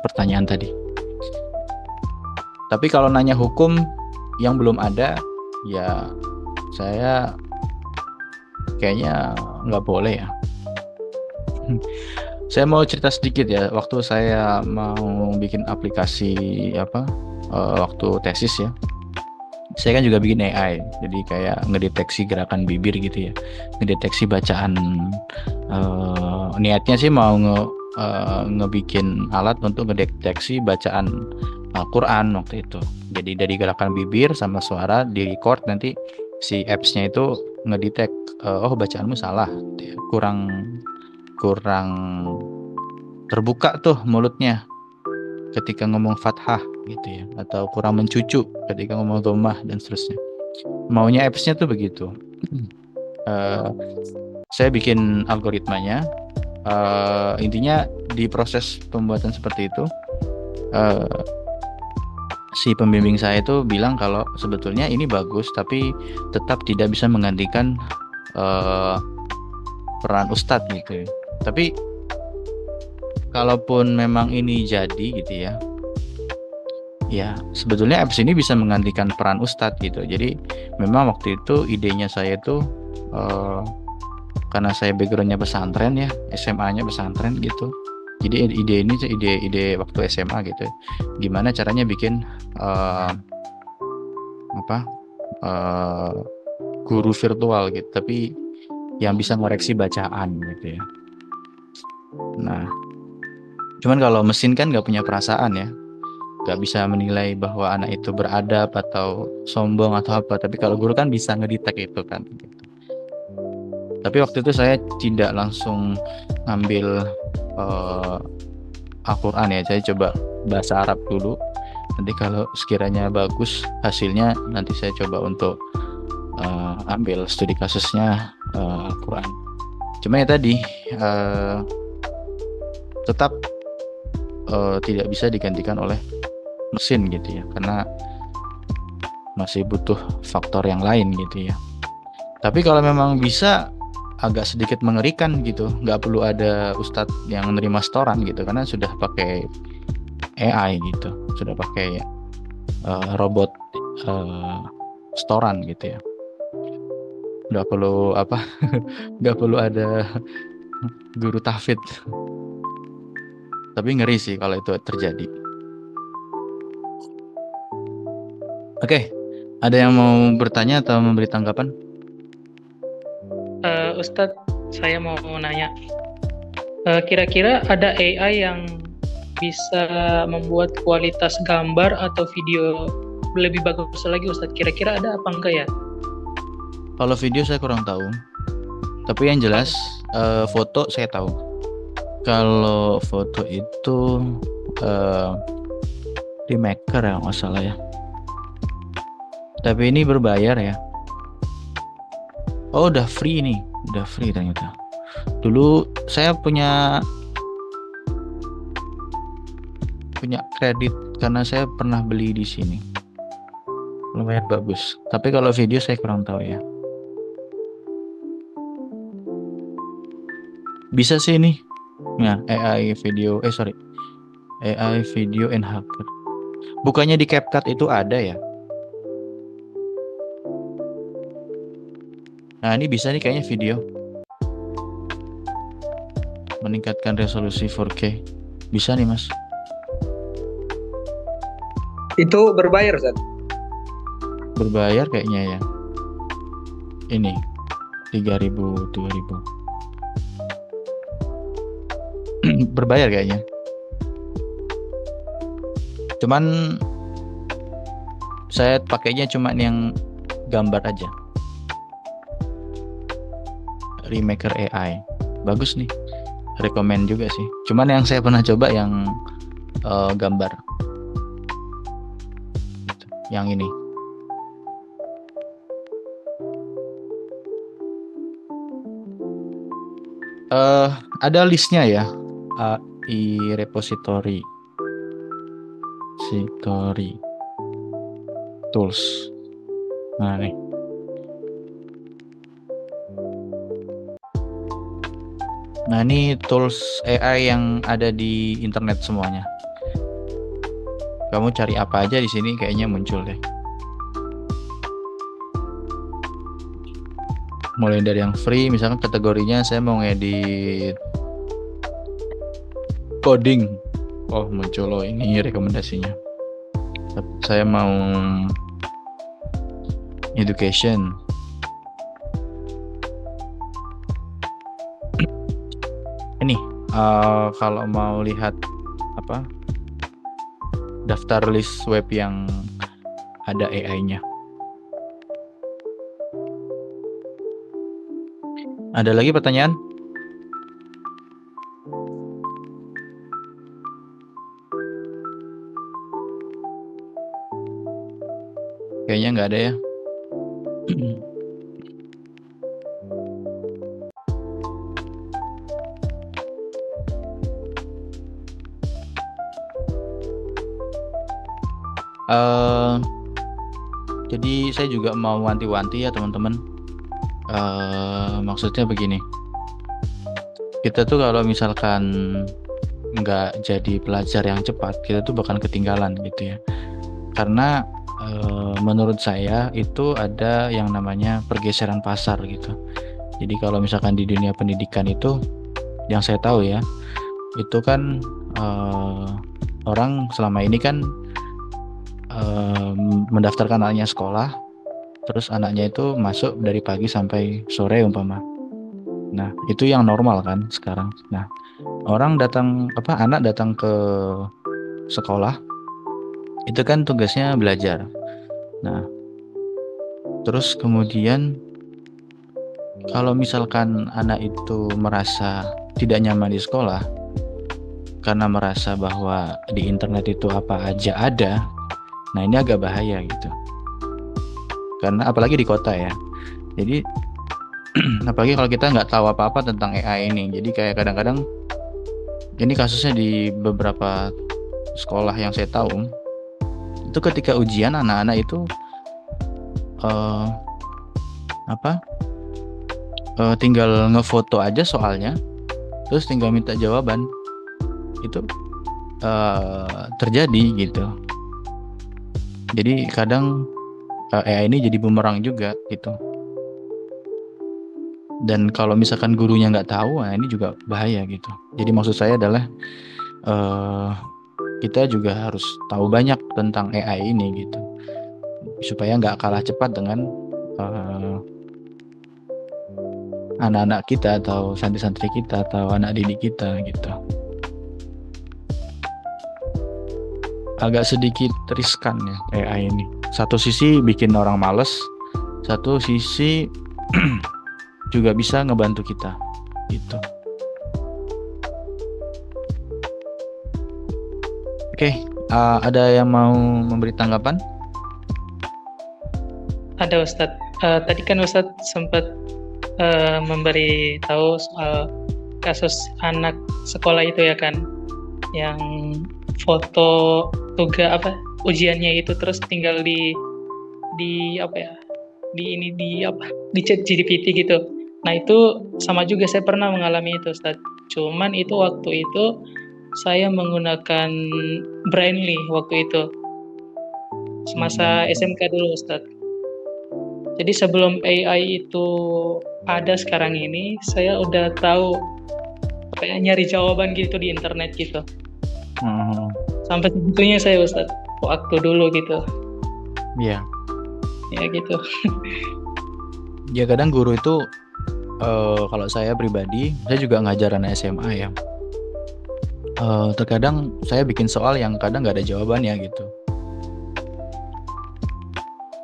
pertanyaan tadi. Tapi kalau nanya hukum yang belum ada, ya saya kayaknya nggak boleh ya. Saya mau cerita sedikit ya. Waktu saya mau bikin aplikasi waktu tesis ya. Saya kan juga bikin AI, jadi kayak ngedeteksi gerakan bibir gitu ya, ngedeteksi bacaan. Niatnya sih mau ngebikin alat untuk ngedeteksi bacaan Quran waktu itu. Jadi dari gerakan bibir sama suara di record, nanti si apps-nya itu ngedetect, oh bacaanmu salah, kurang kurang terbuka tuh mulutnya ketika ngomong fathah gitu ya, atau kurang mencucu ketika ngomong dhammah dan seterusnya. Maunya apps-nya tuh begitu. Saya bikin algoritmanya. Intinya di proses pembuatan seperti itu, si pembimbing saya itu bilang kalau sebetulnya ini bagus, tapi tetap tidak bisa menggantikan peran ustadz gitu. Tapi kalaupun memang ini jadi gitu ya sebetulnya apps ini bisa menggantikan peran ustadz gitu. Jadi memang waktu itu idenya saya itu karena saya backgroundnya pesantren ya, SMA-nya pesantren gitu. Jadi ide waktu SMA gitu. Gimana caranya bikin guru virtual gitu, tapi yang bisa ngoreksi bacaan gitu ya. Nah, cuman kalau mesin kan nggak punya perasaan ya, nggak bisa menilai bahwa anak itu beradab atau sombong atau apa. Tapi kalau guru kan bisa ngedetect itu kan. Gitu. Tapi waktu itu saya tidak langsung ngambil Al-Quran ya, saya coba bahasa Arab dulu. Nanti kalau sekiranya bagus hasilnya, nanti saya coba untuk ambil studi kasusnya Al-Quran. Cuma ya tadi tetap tidak bisa digantikan oleh mesin gitu ya, karena masih butuh faktor yang lain gitu ya. Tapi kalau memang bisa, agak sedikit mengerikan gitu, nggak perlu ada ustadz yang menerima setoran gitu, karena sudah pakai AI gitu, sudah pakai robot setoran gitu ya, nggak perlu nggak perlu ada guru tahfidz. Tapi ngeri sih kalau itu terjadi. Oke, ada yang mau bertanya atau memberi tanggapan? Ustadz, saya mau nanya, kira-kira ada AI yang bisa membuat kualitas gambar atau video lebih bagus lagi, Ustadz? Kira-kira ada apa enggak ya? Kalau video saya kurang tahu, tapi yang jelas foto saya tahu. Kalau foto itu Remaker ya nggak salah ya. Tapi ini berbayar ya. Oh, udah free nih, udah free ternyata. Dulu saya punya kredit karena saya pernah beli di sini. Lumayan bagus. Tapi kalau video saya kurang tahu ya. Bisa sih ini. Nah, AI video enhancer. Bukannya di CapCut itu ada ya? Nah, ini bisa nih kayaknya video. Meningkatkan resolusi 4K. Bisa nih, Mas. Itu berbayar, Ustaz? Berbayar kayaknya ya. Ini 3.000, 2.000. Berbayar kayaknya. Cuman saya pakainya cuma yang gambar aja. Remaker AI bagus nih, rekomend juga sih. Cuman yang saya pernah coba yang gambar, yang ini. Ada listnya ya, AI repository tools. Nah nih. Nah, ini tools AI yang ada di internet semuanya. Kamu cari apa aja di sini kayaknya muncul deh. Mulai dari yang free, misalkan kategorinya saya mau ngedit coding. Oh, muncul loh ini rekomendasinya. Saya mau education. Ini kalau mau lihat apa daftar list web yang ada AI-nya. Ada lagi pertanyaan? Kayaknya nggak ada ya. Jadi saya juga mau wanti-wanti ya teman-teman. Maksudnya begini, kita tuh kalau misalkan nggak jadi pelajar yang cepat, kita tuh bakal ketinggalan gitu ya. Karena menurut saya itu ada yang namanya pergeseran pasar gitu. Jadi kalau misalkan di dunia pendidikan itu, yang saya tahu ya, itu kan orang selama ini kan mendaftarkan anaknya sekolah, terus anaknya itu masuk dari pagi sampai sore umpama. Nah, itu yang normal kan sekarang. Nah, anak datang ke sekolah itu kan tugasnya belajar. Nah, terus kemudian kalau misalkan anak itu merasa tidak nyaman di sekolah karena merasa bahwa di internet itu apa aja ada, nah ini agak bahaya gitu. Karena apalagi di kota ya. Jadi apalagi kalau kita nggak tahu apa-apa tentang AI ini. Jadi kayak kadang-kadang ini kasusnya di beberapa sekolah yang saya tahu, itu ketika ujian anak-anak itu tinggal ngefoto aja soalnya, terus tinggal minta jawaban. Itu terjadi gitu. Jadi kadang AI ini jadi bumerang juga gitu. Dan kalau misalkan gurunya nggak tahu, nah ini juga bahaya gitu. Jadi maksud saya adalah kita juga harus tahu banyak tentang AI ini gitu, supaya nggak kalah cepat dengan anak-anak kita atau santri-santri kita atau anak didik kita gitu. Agak sedikit riskan ya AI ini. Satu sisi bikin orang males, satu sisi juga bisa ngebantu kita gitu. Oke, ada yang mau memberi tanggapan? Ada Ustadz. Tadi kan Ustadz sempat memberi tahu soal kasus anak sekolah itu ya kan, yang foto ujiannya itu terus tinggal di chat GPT gitu. Nah itu sama juga saya pernah mengalami itu Ustadz. Cuman itu waktu itu saya menggunakan Brainly waktu itu semasa SMK dulu Ustadz. Jadi sebelum AI itu ada sekarang ini, saya udah tahu kayak nyari jawaban gitu di internet gitu. Sampai segitunya saya Ustadz waktu dulu gitu. Iya. Ya gitu. Ya kadang guru itu kalau saya pribadi, saya juga ngajar anak SMA ya. Terkadang saya bikin soal yang kadang nggak ada jawabannya gitu.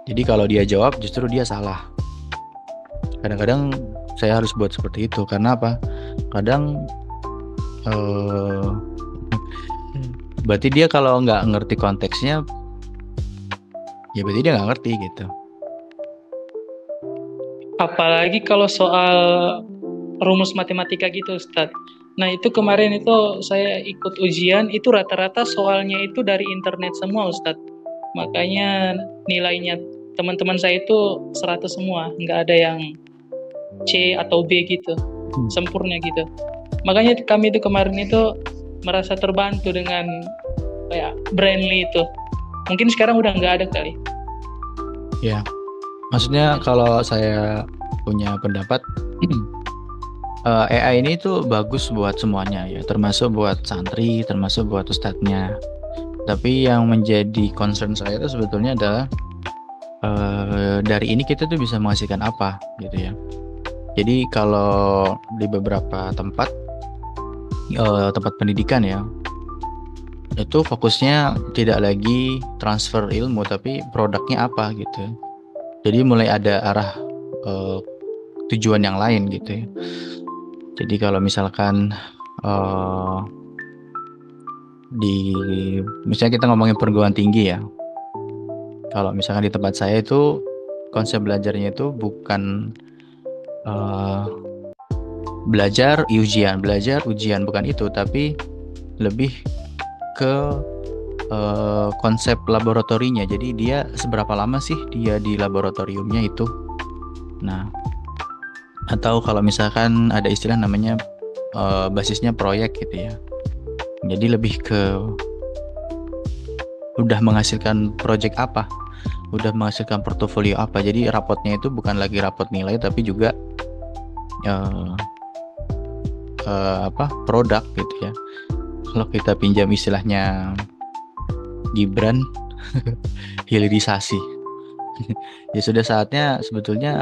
Jadi kalau dia jawab justru dia salah. Kadang-kadang saya harus buat seperti itu karena apa? Kadang berarti dia kalau nggak ngerti konteksnya, ya berarti dia nggak ngerti gitu. Apalagi kalau soal rumus matematika gitu Ustadz. Nah itu kemarin itu saya ikut ujian, itu rata-rata soalnya itu dari internet semua Ustadz. Makanya nilainya teman-teman saya itu 100 semua, nggak ada yang C atau B gitu, sempurna gitu. Makanya kami itu kemarin itu merasa terbantu dengan kayak Brainly itu. Mungkin sekarang udah nggak ada kali. Ya, maksudnya kalau saya punya pendapat, AI ini tuh bagus buat semuanya ya, termasuk buat santri, termasuk buat ustadznya. Tapi yang menjadi concern saya itu sebetulnya adalah dari ini kita tuh bisa menghasilkan apa gitu ya. Jadi kalau di beberapa tempat pendidikan ya, itu fokusnya tidak lagi transfer ilmu tapi produknya apa gitu. Jadi mulai ada arah tujuan yang lain gitu ya. Jadi kalau misalkan misalnya kita ngomongin perguruan tinggi ya. Kalau misalkan di tempat saya itu konsep belajarnya itu bukan belajar ujian bukan itu, tapi lebih ke konsep laboratorinya. Jadi dia seberapa lama sih dia di laboratoriumnya itu. Nah, atau kalau misalkan ada istilah namanya basisnya proyek gitu ya. Jadi lebih ke udah menghasilkan project apa, udah menghasilkan portofolio apa. Jadi rapotnya itu bukan lagi rapot nilai tapi juga produk gitu ya. Kalau kita pinjam istilahnya Gibran, hilirisasi. Ya sudah saatnya sebetulnya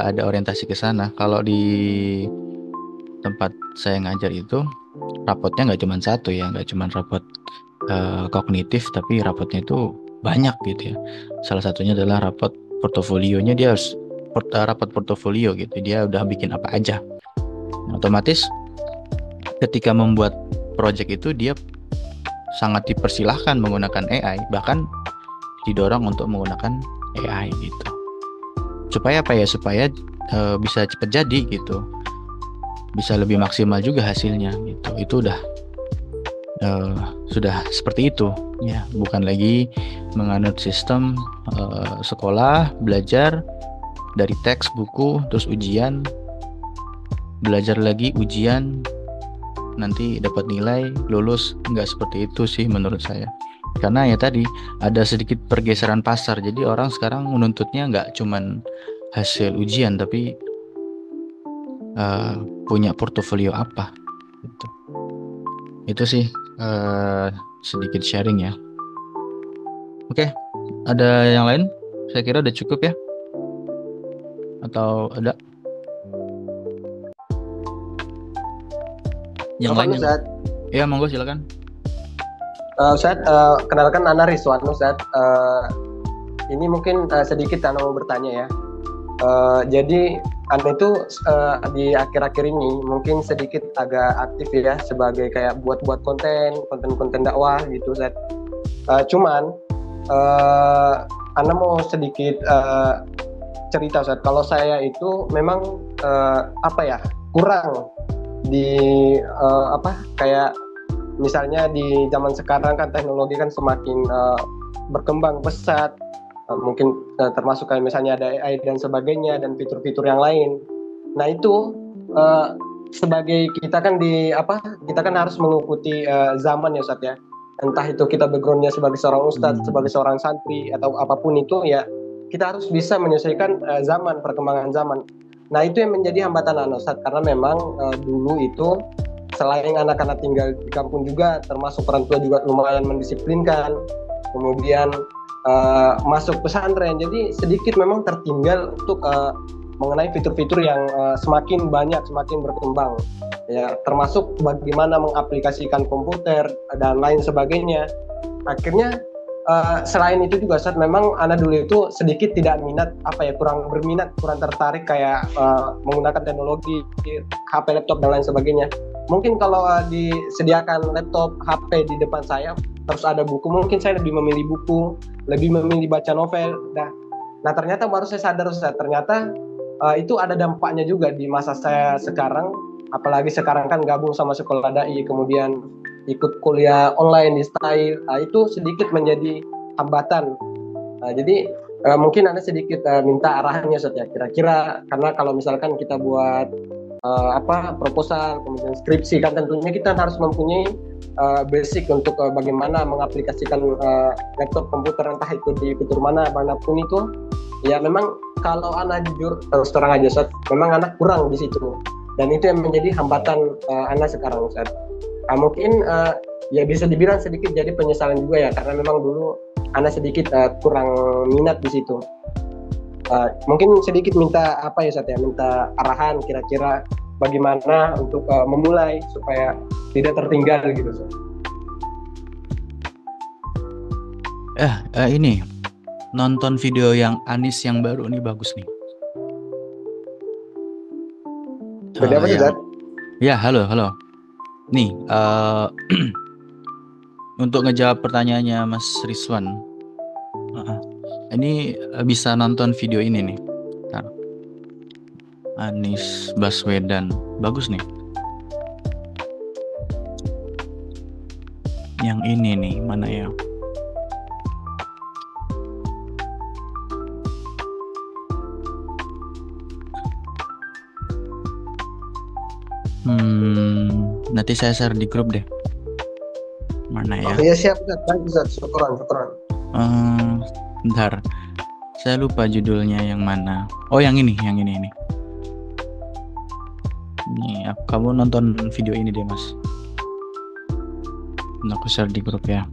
ada orientasi ke sana. Kalau di tempat saya ngajar itu rapotnya nggak cuma satu ya, nggak cuma rapot kognitif, tapi rapotnya itu banyak gitu ya. Salah satunya adalah rapot portofolionya, dia harus rapot portofolio gitu. Dia udah bikin apa aja. Otomatis ketika membuat project itu dia sangat dipersilahkan menggunakan AI, bahkan didorong untuk menggunakan AI gitu. Supaya apa ya? Supaya bisa cepat jadi gitu. Bisa lebih maksimal juga hasilnya gitu. Itu udah sudah seperti itu ya, bukan lagi menganut sistem sekolah belajar dari teks buku terus ujian, belajar lagi ujian nanti dapat nilai lulus. Nggak seperti itu sih menurut saya, karena ya tadi ada sedikit pergeseran pasar. Jadi orang sekarang menuntutnya nggak cuman hasil ujian tapi punya portofolio apa gitu. Itu sih sedikit sharing ya. Oke, ada yang lain? Saya kira udah cukup ya, atau ada yang lain? Ustaz. Ya monggo silakan. Ustaz, kenalkan Ana Rizwan Ustaz. Ini mungkin sedikit Ana mau bertanya ya. Jadi Ana itu di akhir-akhir ini mungkin sedikit agak aktif ya sebagai kayak buat konten dakwah gitu Ustaz. Cuman Ana mau sedikit cerita Ustaz. Kalau saya itu memang kurang di kayak misalnya di zaman sekarang kan teknologi kan semakin berkembang pesat, mungkin termasuk kayak misalnya ada AI dan sebagainya dan fitur-fitur yang lain. Nah itu sebagai kita kan kita kan harus mengikuti zaman ya Ustaz ya. Entah itu kita backgroundnya sebagai seorang ustadz, sebagai seorang santri atau apapun itu ya, kita harus bisa menyesuaikan perkembangan zaman. Nah itu yang menjadi hambatan Ustaz, karena memang dulu itu selain anak-anak tinggal di kampung juga, termasuk orang tua juga lumayan mendisiplinkan, kemudian masuk pesantren, jadi sedikit memang tertinggal untuk mengenai fitur-fitur yang semakin banyak, semakin berkembang ya, termasuk bagaimana mengaplikasikan komputer dan lain sebagainya. Akhirnya selain itu juga Ustaz, memang anak dulu itu sedikit tidak minat, kurang berminat, kurang tertarik kayak menggunakan teknologi, HP, laptop dan lain sebagainya. Mungkin kalau disediakan laptop, HP di depan saya, terus ada buku, mungkin saya lebih memilih buku, lebih memilih baca novel. Nah ternyata baru saya sadar Ustaz, ternyata itu ada dampaknya juga di masa saya sekarang, apalagi sekarang kan gabung sama sekolah dai, kemudian ikut kuliah online di style, itu sedikit menjadi hambatan. Jadi mungkin Anda sedikit minta arahannya Ustaz ya, kira-kira, karena kalau misalkan kita buat proposal, kemudian skripsi, kan tentunya kita harus mempunyai basic untuk bagaimana mengaplikasikan laptop, komputer, entah itu di fitur manapun itu. Ya memang kalau anak jujur terus terang aja Ustaz, memang anak kurang di situ. dan itu yang menjadi hambatan Ana sekarang Ustaz. Mungkin ya bisa dibilang sedikit jadi penyesalan juga ya, karena memang dulu Ana sedikit kurang minat di situ. Mungkin sedikit minta apa ya Ustaz ya, minta arahan kira-kira bagaimana untuk memulai supaya tidak tertinggal gitu Ustaz. Ini nonton video yang Anis yang baru nih, bagus nih. Beda apa Ustaz? Ya, halo. Nih, untuk ngejawab pertanyaannya Mas Rizwan, ini bisa nonton video ini nih. Bentar. Anies Baswedan, bagus nih. Yang ini nih, mana ya? Nanti saya share di grup deh. Mana ya? Iya siap Ustaz, baik Ustaz, syukuran. Bentar, saya lupa judulnya yang mana. Oh, yang ini. Nih, kamu nonton video ini deh, Mas. Aku share di grup ya.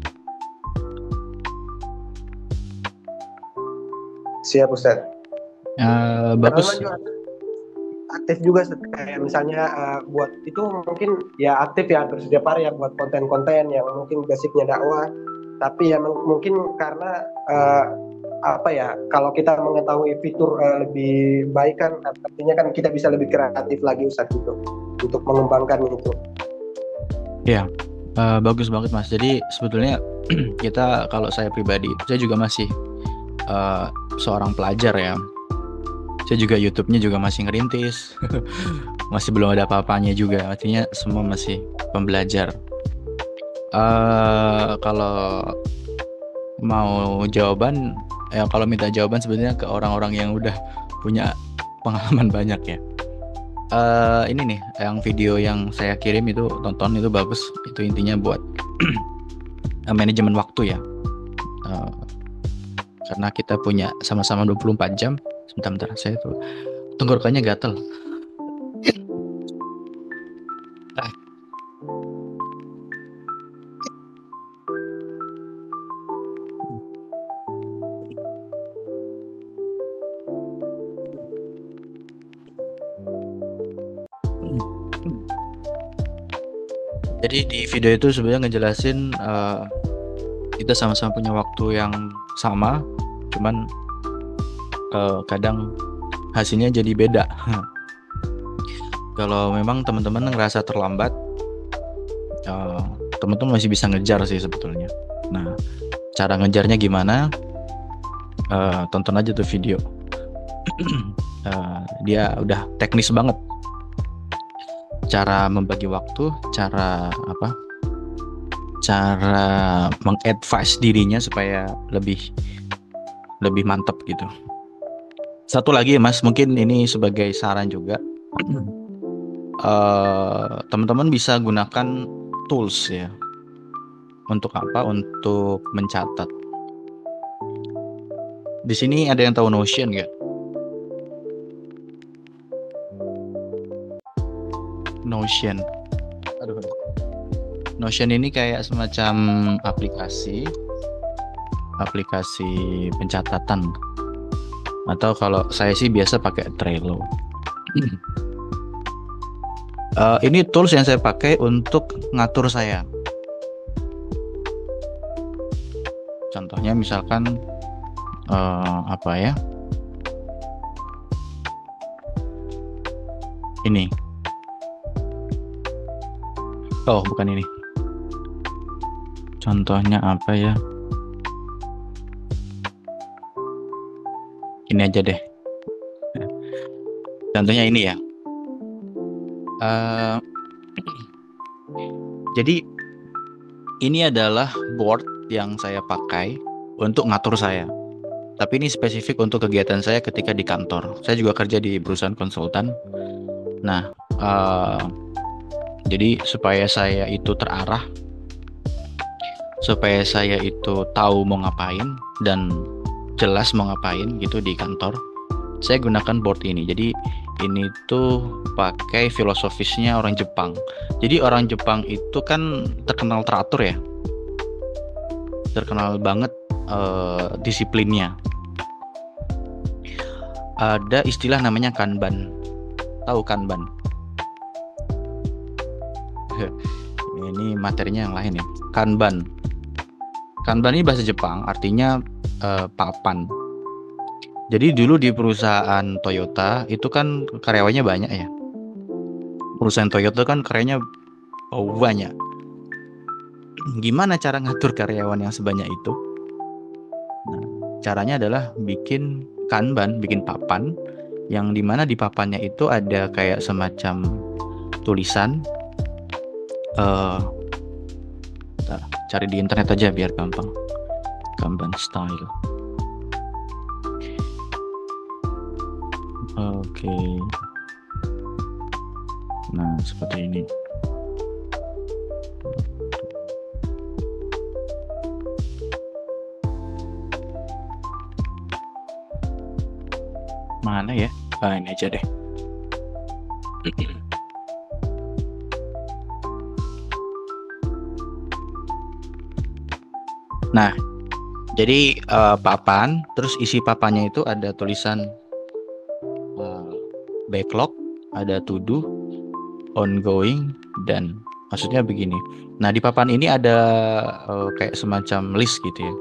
Siap Ustaz. Bagus. Aktif juga kayak misalnya buat itu mungkin ya aktif ya bersedia par ya buat konten-konten yang mungkin basicnya dakwah, tapi ya mungkin karena apa ya, kalau kita mengetahui fitur lebih baik kan artinya kan kita bisa lebih kreatif lagi Ustaz gitu untuk mengembangkan itu. Ya, bagus banget Mas. Jadi sebetulnya kita, kalau saya pribadi, saya juga masih seorang pelajar ya. Saya juga YouTube-nya juga masih ngerintis. Masih belum ada apa-apanya juga. Artinya semua masih pembelajar. Kalau mau jawaban, kalau minta jawaban sebenarnya ke orang-orang yang udah punya pengalaman banyak ya. Ini nih, yang video yang saya kirim itu, tonton, itu bagus. Itu intinya buat manajemen waktu ya. Karena kita punya sama-sama 24 jam. Sebentar, saya tuh tenggorokannya gatel. Jadi di video itu sebenarnya ngejelasin kita sama-sama punya waktu yang sama, cuman kadang hasilnya jadi beda. Kalau memang teman-teman ngerasa terlambat, teman-teman masih bisa ngejar sih sebetulnya. Nah, cara ngejarnya gimana? Tonton aja tuh video. Dia udah teknis banget. Cara membagi waktu, cara mengadvise dirinya supaya lebih mantap gitu. Satu lagi Mas, mungkin ini sebagai saran juga. Teman-teman bisa gunakan tools ya. Untuk apa? Untuk mencatat. Di sini ada yang tahu Notion nggak? Notion. Notion ini kayak semacam aplikasi pencatatan. Atau kalau saya sih biasa pakai Trello. Ini tools yang saya pakai untuk ngatur saya. Contohnya misalkan apa ya? Ini. Oh, bukan ini. Contohnya apa ya? Ini aja deh. Contohnya ini ya. Jadi ini adalah board yang saya pakai untuk ngatur saya. Tapi ini spesifik untuk kegiatan saya ketika di kantor. Saya juga kerja di perusahaan konsultan. Nah, jadi supaya saya itu terarah, supaya saya itu tahu mau ngapain dan jelas mau ngapain gitu di kantor, saya gunakan board ini. Jadi ini tuh pakai filosofisnya orang Jepang. Jadi orang Jepang itu kan terkenal teratur ya, terkenal banget disiplinnya. Ada istilah namanya kanban. Tahu kanban? Ini materinya yang lain ya. Kanban. Kanban ini bahasa Jepang, artinya papan. Jadi dulu di perusahaan Toyota itu kan karyawannya banyak ya. Perusahaan Toyota kan karyanya banyak. Gimana cara ngatur karyawan yang sebanyak itu? Nah, caranya adalah bikin kanban, bikin papan, yang dimana di papannya itu ada kayak semacam tulisan. Cari di internet aja biar gampang. Kanban style. Oke. Nah, seperti ini. Mana ya? Ini aja deh. Nah, jadi papan, terus isi papannya itu ada tulisan backlog, ada to do, ongoing, dan maksudnya begini. Nah, di papan ini ada kayak semacam list gitu ya.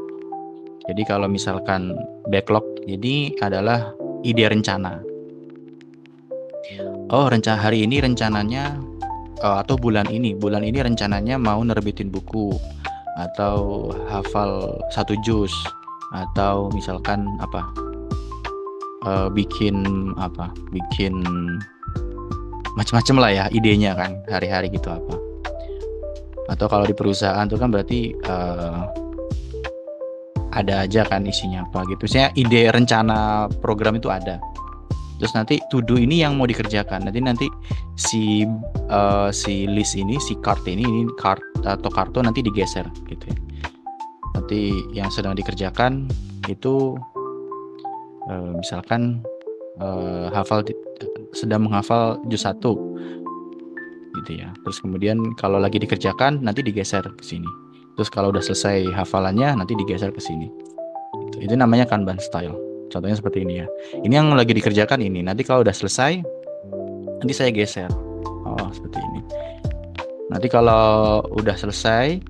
Jadi kalau misalkan backlog, jadi adalah ide rencana. Oh, hari ini rencananya atau bulan ini rencananya mau nerbitin buku atau hafal 1 juz atau misalkan bikin macam-macam lah ya idenya kan hari-hari gitu apa. Atau kalau di perusahaan tuh kan berarti ada aja kan isinya apa gitu. Misalnya ide rencana program itu ada. Terus nanti to do ini yang mau dikerjakan. Nanti si list ini, si card ini card atau kartu nanti digeser gitu ya. Nanti yang sedang dikerjakan itu misalkan sedang menghafal juz 1 gitu ya. Terus kemudian kalau lagi dikerjakan nanti digeser ke sini. Terus kalau udah selesai hafalannya nanti digeser ke sini. Itu namanya Kanban style. Contohnya seperti ini ya. Ini yang lagi dikerjakan ini. Nanti kalau udah selesai nanti saya geser. Oh, seperti ini. Nanti kalau udah selesai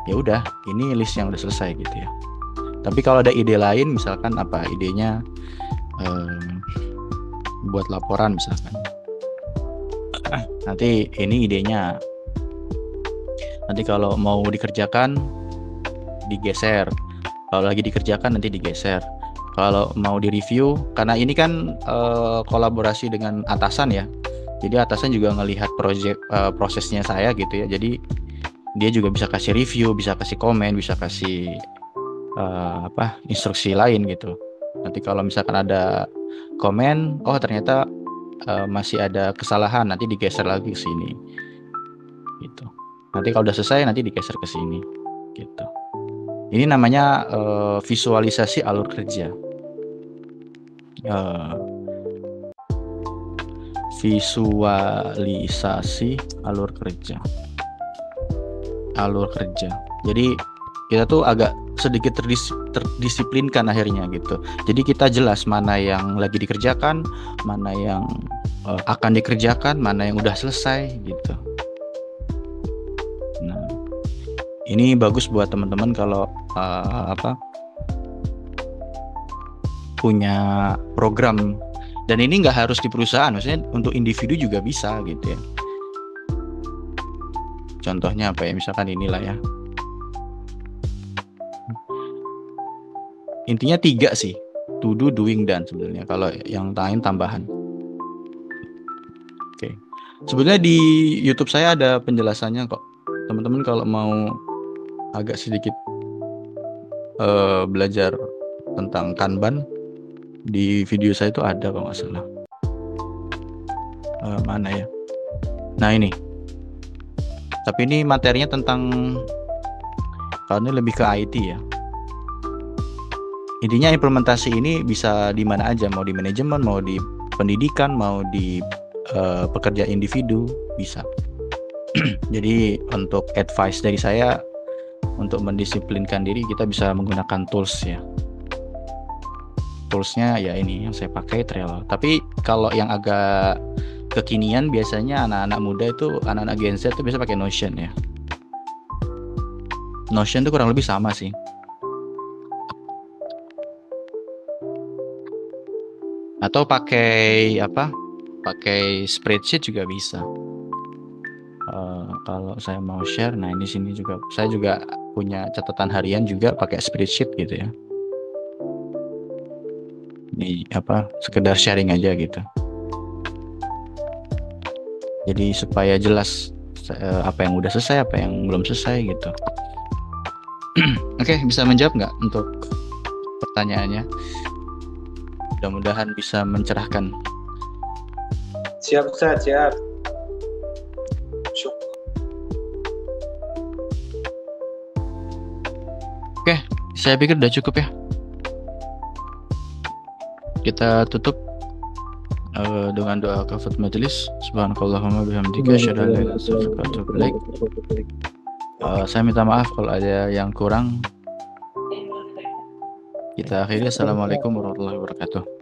ya udah, ini list yang udah selesai gitu ya. Tapi kalau ada ide lain, misalkan idenya buat laporan misalkan. Nanti ini idenya. Nanti kalau mau dikerjakan digeser. Kalau lagi dikerjakan nanti digeser. Kalau mau direview, karena ini kan kolaborasi dengan atasan ya. Jadi atasan juga ngelihat prosesnya saya gitu ya. Jadi dia juga bisa kasih review, bisa kasih komen, bisa kasih instruksi lain gitu. Nanti kalau misalkan ada komen, oh ternyata masih ada kesalahan, nanti digeser lagi ke sini gitu. Nanti kalau udah selesai nanti digeser ke sini gitu. Ini namanya visualisasi alur kerja. Visualisasi alur kerja. Jadi kita tuh agak sedikit terdisiplinkan akhirnya gitu. Jadi kita jelas mana yang lagi dikerjakan, mana yang akan dikerjakan, mana yang udah selesai gitu. Nah, ini bagus buat teman-teman kalau punya program. Dan ini nggak harus di perusahaan, maksudnya untuk individu juga bisa gitu ya. Contohnya apa ya? Misalkan inilah ya. Intinya 3 sih, to do, doing, done sebenarnya. Kalau yang lain tambahan. Oke. Sebenarnya di YouTube saya ada penjelasannya kok. Teman-teman kalau mau agak sedikit belajar tentang Kanban, di video saya itu ada kalau nggak salah. Mana ya? Nah ini. Tapi ini materinya tentang, kalau ini lebih ke IT ya. Intinya implementasi ini bisa di mana aja, mau di manajemen, mau di pendidikan, mau di pekerja individu, bisa. Jadi untuk advice dari saya, untuk mendisiplinkan diri kita bisa menggunakan tools ya. Toolsnya ya ini yang saya pakai, Trello. Tapi kalau yang agak kekinian biasanya anak-anak muda itu, anak-anak Gen Z itu biasa pakai Notion ya. Notion itu kurang lebih sama sih. Atau pakai apa? Pakai spreadsheet juga bisa. Kalau saya mau share, nah ini sini juga saya juga punya catatan harian juga pakai spreadsheet gitu ya. Ini apa? Sekedar sharing aja gitu. Jadi supaya jelas apa yang udah selesai, apa yang belum selesai gitu. Oke, bisa menjawab nggak untuk pertanyaannya? Mudah-mudahan bisa mencerahkan. Siap Ustaz, siap. Oke, saya pikir udah cukup ya. Kita tutup dengan doa kafat majelis. Subhanakallahumma bihamdika asyhadu an la ilaha illa anta astaghfiruka wa atubu ilaik. Saya minta maaf kalau ada yang kurang. Kita akhiri. Assalamualaikum warahmatullahi wabarakatuh.